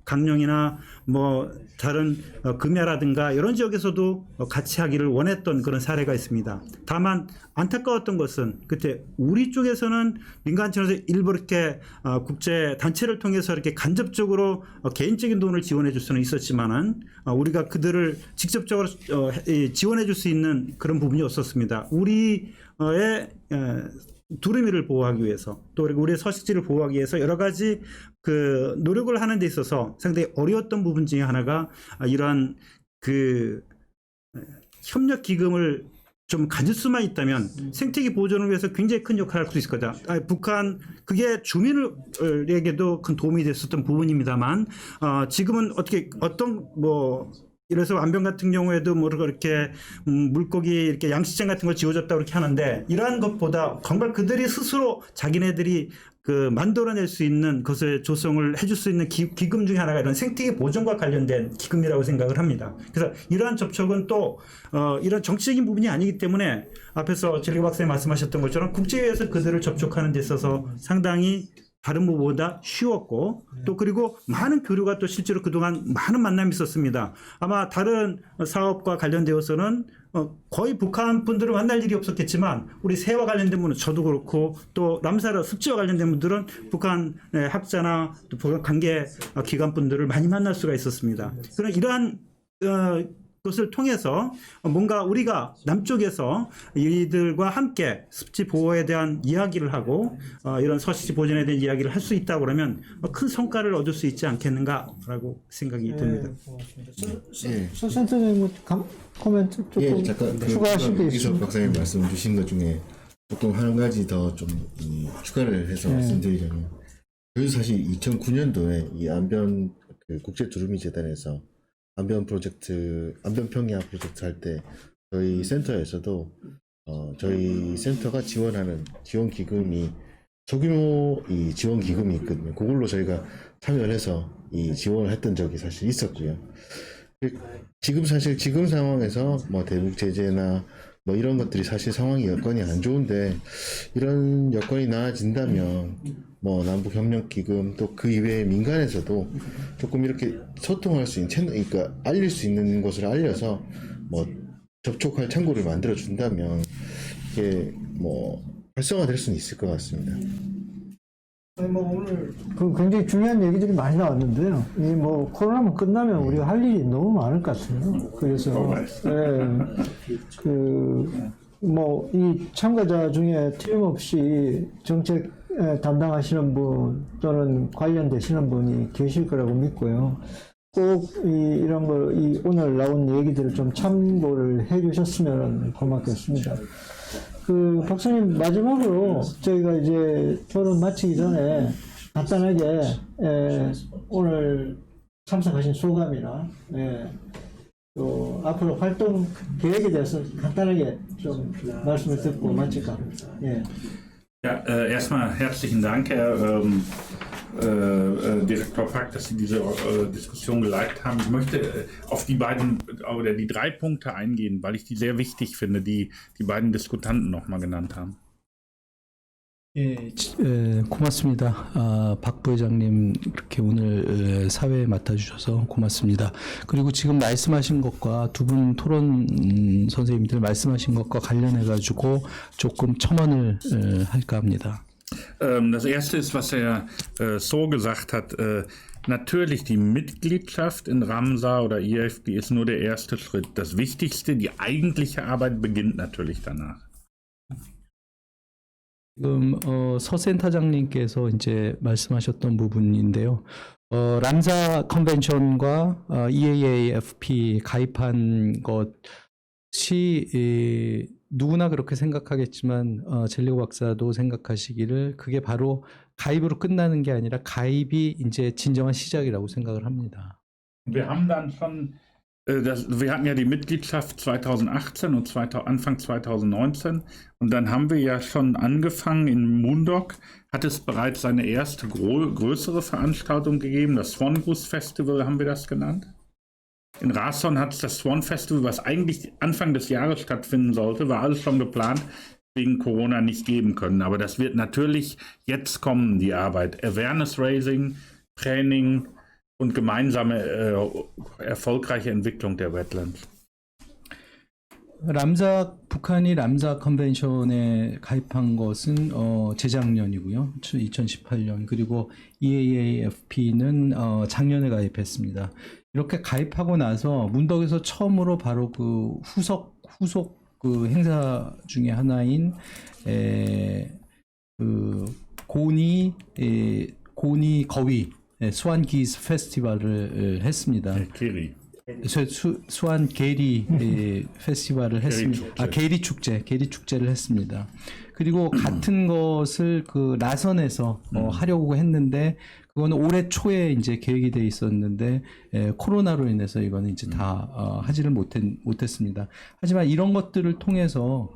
강령이나 뭐 다른 금야라든가 이런 지역에서도 같이 하기를 원했던 그런 사례가 있습니다. 다만 안타까웠던 것은 그때 우리 쪽에서는 민간청에서 일부 이렇게 국제 단체를 통해서 이렇게 간접적으로 개인적인 돈을 지원해 줄 수는 있었지만은 우리가 그들을 직접적으로 지원해 줄 수 있는 그런 부분이 없었습니다. 우리의 두루미를 보호하기 위해서 또 그리고 우리의 서식지를 보호하기 위해서 여러 가지 노력을 하는 데 있어서 상당히 어려웠던 부분 중에 하나가 이러한 협력 기금을 좀 가질 수만 있다면 생태계 보존을 위해서 굉장히 큰 역할을 할 수 있을 거다. 북한 그게 주민에게도 큰 도움이 됐었던 부분입니다만 지금은 이래서 안변 같은 경우에도 이렇게 물고기 이렇게 양식장 같은 걸 지어줬다 그렇게 하는데 이러한 것보다 정말 그들이 스스로 자기네들이 만들어낼 수 있는 것을 조성을 해줄 수 있는 기금 중에 하나가 이런 생태계 보존과 관련된 기금이라고 생각을 합니다. 그래서 이러한 접촉은 또 이런 정치적인 부분이 아니기 때문에 앞에서 진리교 박사님 말씀하셨던 것처럼 국제회에서 그들을 접촉하는 데 있어서 상당히 다른 부분보다 쉬웠고 또 그리고 많은 교류가 또 실제로 그동안 많은 만남이 있었습니다. 아마 다른 사업과 관련되어서는 거의 북한 분들을 만날 일이 없었겠지만 우리 새와 관련된 분은 저도 그렇고 또 람사르 습지와 관련된 분들은 북한 학자나 또 북한 관계 기관 분들을 많이 만날 수가 있었습니다. 그런 이러한 것을 통해서 뭔가 우리가 남쪽에서 이들과 함께 습지 보호에 대한 이야기를 하고 이런 서식지 보존에 대한 이야기를 할 수 있다고 그러면 큰 성과를 얻을 수 있지 않겠는가라고 생각이 듭니다. 서 센터장님 코멘트 조금 잠깐 추가하실 게 이석 있습니까? 박사님 말씀 주신 것 중에 조금 한 가지 더 좀 추가를 해서 말씀드리자면 그래서 사실 2009년도에 이 안변 국제 두루미 재단에서 안변 평야 프로젝트 할 때 저희 센터에서도 저희 센터가 지원하는 지원 기금이 소규모 이 지원 기금이 있거든요. 그걸로 저희가 참여를 해서 이 지원을 했던 적이 사실 있었고요. 지금 상황에서 뭐 대북 제재나 뭐 이런 것들이 사실 상황이 여건이 안 좋은데 이런 여건이 나아진다면 뭐 남북 협력 기금 또 그 이외의 민간에서도 조금 이렇게 소통할 수 있는 채널, 그러니까 알릴 수 있는 것을 알려서 뭐 접촉할 창구를 만들어 준다면 이게 뭐 활성화될 수는 있을 것 같습니다. 아니 뭐 오늘 그 굉장히 중요한 얘기들이 많이 나왔는데요. 이 뭐 코로나만 끝나면 우리가 할 일이 너무 많을 것 같아요. 그래서 그 뭐 이 참가자 중에 틀림없이 정책 담당하시는 분 또는 관련되시는 분이 계실 거라고 믿고요. 꼭 이런 거 오늘 나온 얘기들을 좀 참고를 해주셨으면 고맙겠습니다. 그 박사님 마지막으로 저희가 이제 토론 마치기 전에 간단하게 오늘 참석하신 소감이나 또 앞으로 활동 계획에 대해서 간단하게 좀 말씀을 듣고 마칠까 합니다. 예. Ja, erstmal herzlichen Dank, Herr Direktor Pack, dass Sie diese Diskussion geleitet haben. Ich möchte auf die beiden oder die 3 Punkte eingehen, weil ich die sehr wichtig finde, die die beiden Diskutanten nochmal genannt haben. 예, 고맙습니다. 박 부회장님 이렇게 오늘 사회에 맡아주셔서 고맙습니다. 그리고 지금 말씀하신 것과 두 분 토론 선생님들 말씀하신 것과 관련해가지고 조금 첨언을 할까 합니다. Das erste ist, was Herr So gesagt hat. Natürlich, die Mitgliedschaft in Ramsar oder IFP ist nur der erste Schritt. Das Wichtigste, die eigentliche Arbeit beginnt natürlich danach. 지금 서 센터장님께서 이제 말씀하셨던 부분인데요. 람사 컨벤션과 EAAFP 가입한 것이 누구나 그렇게 생각하겠지만 젤리고 박사도 생각하시기를 그게 바로 가입으로 끝나는 게 아니라 가입이 이제 진정한 시작이라고 생각을 합니다. Wir haben dann schon wir hatten ja die Mitgliedschaft 2018 und Anfang 2019 und dann haben wir ja schon angefangen in Moondog, hat es bereits seine erste größere Veranstaltung gegeben, das Swan Goose Festival haben wir das genannt. In Rason hat es das Swan Festival, was eigentlich Anfang des Jahres stattfinden sollte, war alles schon geplant, wegen Corona nicht geben können. Aber das wird natürlich jetzt kommen, die Arbeit. Awareness Raising, Training, und gemeinsame erfolgreiche Entwicklung der Wetlands. 북한이 람사 컨벤션에 가입한 것은 재작년이고요. 2018년. 그리고 EAAFP는 작년에 가입했습니다. 이렇게 가입하고 나서 문덕에서 처음으로 바로 그 후속 그 행사 중에 하나인 그 고니 거위 스완 기스 페스티벌을 했습니다. 게리. 스완 게리 페스티벌을 했습니다. 게리 축제를 했습니다. 그리고 같은 것을 그 라선에서 하려고 했는데 그거는 올해 초에 이제 계획이 돼 있었는데 코로나로 인해서 이거는 이제 다 하지를 못했습니다. 하지만 이런 것들을 통해서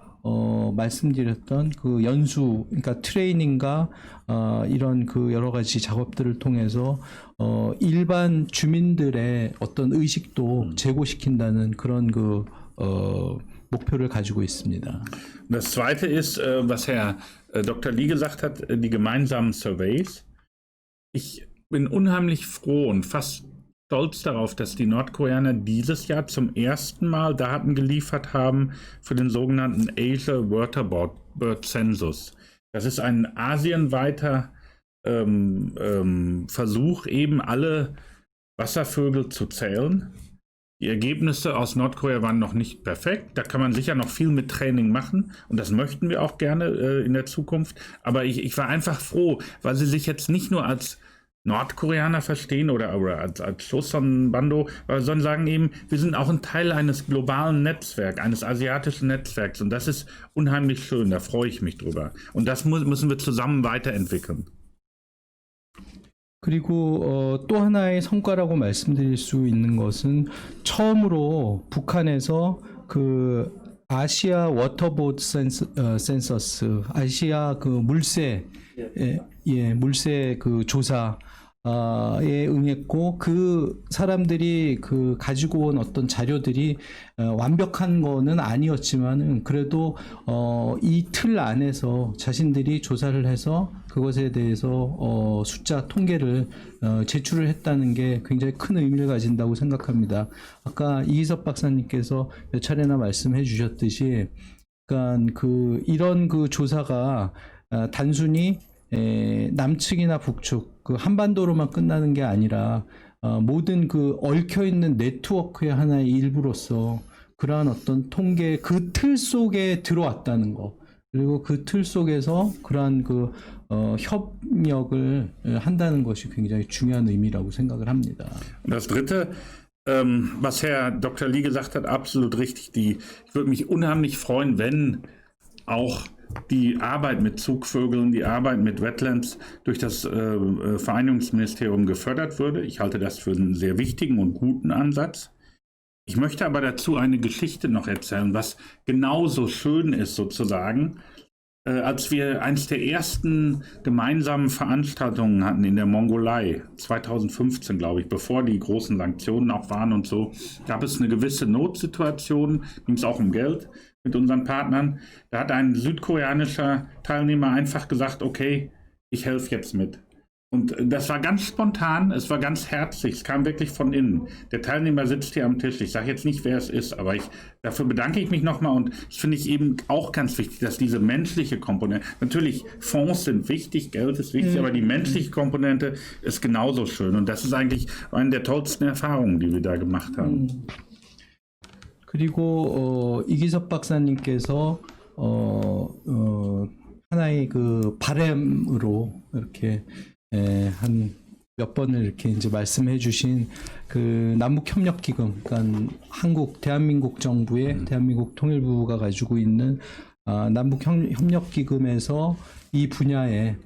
말씀드렸던 그 연수, 그러니까 트레이닝과 이런 그 여러 가지 작업들을 통해서 일반 주민들의 어떤 의식도 제고시킨다는 그런 그 목표를 가지고 있습니다. Das zweite ist, was Herr Dr. Lee gesagt hat, die gemeinsamen Surveys. Ich bin unheimlich froh und fast stolz darauf, dass die Nordkoreaner dieses Jahr zum ersten Mal Daten geliefert haben für den sogenannten Asia Waterbird Census. Das ist ein asienweiter Versuch, eben alle Wasservögel zu zählen. Die Ergebnisse aus Nordkorea waren noch nicht perfekt. Da kann man sicher noch viel mit Training machen und das möchten wir auch gerne in der Zukunft. Aber ich war einfach froh, weil sie sich jetzt nicht nur als Nordkoreaner verstehen oder als Choson-Bando, sondern sagen eben, wir sind auch ein Teil eines globalen Netzwerks, eines asiatischen Netzwerks und das ist unheimlich schön, da freue ich mich drüber. Und das müssen wir zusammen weiterentwickeln. 그리고 또 하나의 성과라고 말씀드릴 수 있는 것은 처음으로 북한에서 그 아시아 워터보드 센서스, 아시아 그 물새, 물새 그 조사 에 응했고 그 사람들이 그 가지고 온 어떤 자료들이 완벽한 거는 아니었지만은 그래도 이 틀 안에서 자신들이 조사를 해서 그것에 대해서 숫자 통계를 제출을 했다는 게 굉장히 큰 의미를 가진다고 생각합니다. 아까 이기섭 박사님께서 몇 차례나 말씀해 주셨듯이 그러니까 이런 그 조사가 단순히 남측이나 북측 그 한반도로만 끝나는 게 아니라 모든 그 얽혀 있는 네트워크의 하나의 일부로서 그러한 어떤 통계 그 틀 속에 들어왔다는 거 그리고 그 틀 속에서 그러한 그 협력을 한다는 것이 굉장히 중요한 의미라고 생각을 합니다. Das Dritte, was Herr Dr. Lee gesagt hat, absolut richtig. Ich würde mich unheimlich freuen, wenn auch die Arbeit mit Zugvögeln, die Arbeit mit Wetlands durch das Vereinigungsministerium gefördert würde. Ich halte das für einen sehr wichtigen und guten Ansatz. Ich möchte aber dazu eine Geschichte noch erzählen, was genauso schön ist sozusagen. Als wir eines der ersten gemeinsamen Veranstaltungen hatten in der Mongolei, 2015 glaube ich, bevor die großen Sanktionen auch waren und so, gab es eine gewisse Notsituation, ging es auch um Geld mit unseren Partnern. Da hat ein südkoreanischer Teilnehmer einfach gesagt, okay, ich helfe jetzt mit. Und das war ganz spontan, es war ganz herzlich, es kam wirklich von innen. Der Teilnehmer sitzt hier am Tisch, ich sage jetzt nicht, wer es ist, aber dafür bedanke ich mich nochmal und das finde ich eben auch ganz wichtig, dass diese menschliche Komponente, natürlich Fonds sind wichtig, Geld ist wichtig, aber die menschliche Komponente ist genauso schön und das ist eigentlich eine der tollsten Erfahrungen, die wir da gemacht haben. 그리고 이기섭 박사님께서 하나의 그 바람으로 이렇게 한 몇 번을 이렇게 이제 말씀해 주신 그 남북협력기금, 그러니까 대한민국 정부의 대한민국 통일부가 가지고 있는 남북협력기금에서 이 분야에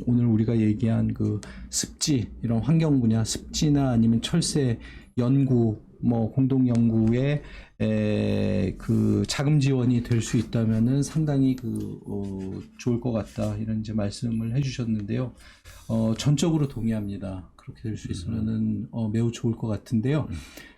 오늘 우리가 얘기한 그 습지, 이런 환경 분야, 습지나 아니면 철새 연구, 뭐 공동 연구에 그 자금 지원이 될 수 있다면은 상당히 좋을 것 같다 이런 이제 말씀을 해주셨는데요. 전적으로 동의합니다. 그렇게 될 수 있으면은 매우 좋을 것 같은데요.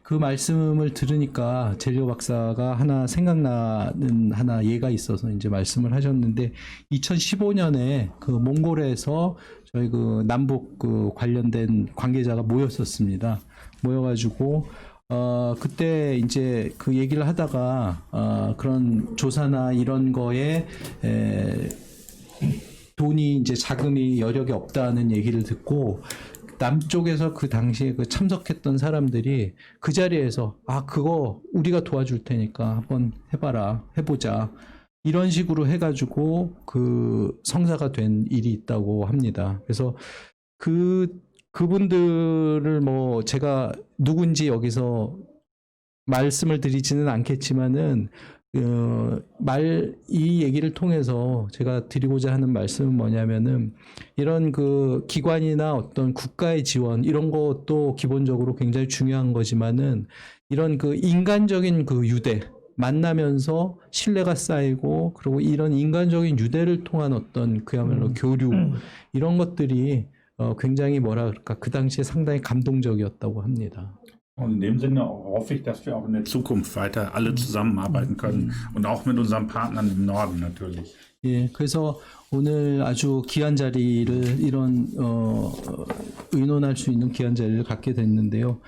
그 말씀을 들으니까 젤리오 박사가 하나 생각나는 하나 예가 있어서 이제 말씀을 하셨는데 2015년에 그 몽골에서 저희 그 남북 그 관련된 관계자가 모였었습니다. 모여가지고 그때 이제 그 얘기를 하다가 그런 조사나 이런 거에 돈이 이제 자금이 여력이 없다는 얘기를 듣고 남쪽에서 그 당시에 그 참석했던 사람들이 그 자리에서 그거 우리가 도와줄 테니까 한번 해보자 이런 식으로 해가지고 그 성사가 된 일이 있다고 합니다. 그래서 그분들을 뭐 제가 누군지 여기서 말씀을 드리지는 않겠지만은 이 얘기를 통해서 제가 드리고자 하는 말씀은 뭐냐면은 이런 그 기관이나 어떤 국가의 지원 이런 것도 기본적으로 굉장히 중요한 거지만은 이런 그 인간적인 그 유대 만나면서 신뢰가 쌓이고 그리고 이런 인간적인 유대를 통한 어떤 그야말로 교류 이런 것들이 굉장히 뭐라 그럴까 그 당시에 상당히 감동적이었다고 합니다. Und in dem Sinne hoffe ich, dass wir auch in der Zukunft weiter alle zusammenarbeiten können und auch mit unseren Partnern im Norden natürlich. 예, 그래서 오늘 아주 귀한 자리를 이런 의논할 수 있는 귀한 자리를 갖게 됐는데요.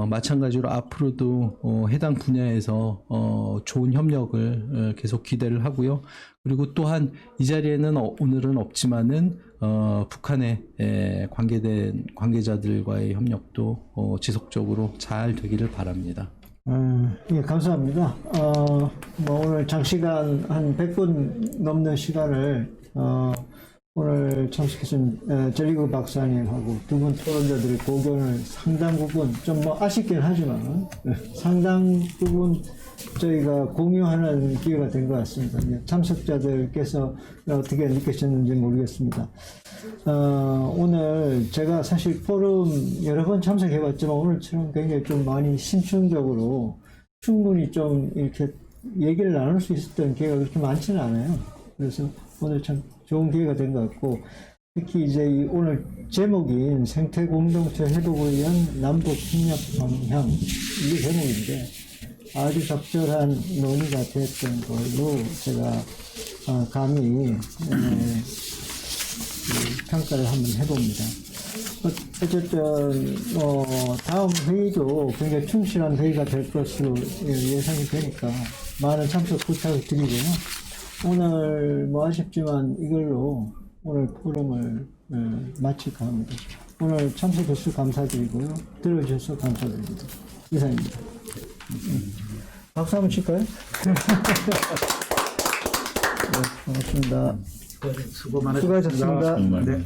마찬가지로 앞으로도 해당 분야에서 좋은 협력을 계속 기대를 하고요. 그리고 또한 이 자리에는 오늘은 없지만은 북한에 관계된 관계자들과의 협력도 지속적으로 잘 되기를 바랍니다. 예, 감사합니다. 뭐 오늘 장시간 한 100분 넘는 시간을 오늘 참석해준 젤리오 박사님하고 두 분 토론자들의 고견을 상당 부분 좀 뭐 아쉽긴 하지만 상당 부분 저희가 공유하는 기회가 된 것 같습니다. 참석자들께서 어떻게 느끼셨는지 모르겠습니다. 오늘 제가 사실 포럼 여러 번 참석해봤지만 오늘처럼 굉장히 좀 많이 심층적으로 충분히 좀 이렇게 얘기를 나눌 수 있었던 기회가 그렇게 많지는 않아요. 그래서 오늘 참 좋은 기회가 된 것 같고 특히 이제 이 오늘 제목인 생태 공동체 회복을 위한 남북 협력 방향 이게 제목인데 아주 적절한 논의가 됐던 걸로 제가 감히 평가를 한번 해봅니다. 어쨌든 다음 회의도 굉장히 충실한 회의가 될 것으로 예상이 되니까 많은 참석 부탁을 드리고요. 오늘 뭐 아쉽지만 이걸로 오늘 포럼을 마칠까 합니다. 오늘 참석해 주셔서 감사드리고요. 들어주셔서 감사드립니다. 이상입니다. 박수 한번 칠까요? 네, 고맙습니다. 수고 많으셨습니다. 수고하셨습니다. 정말. 네.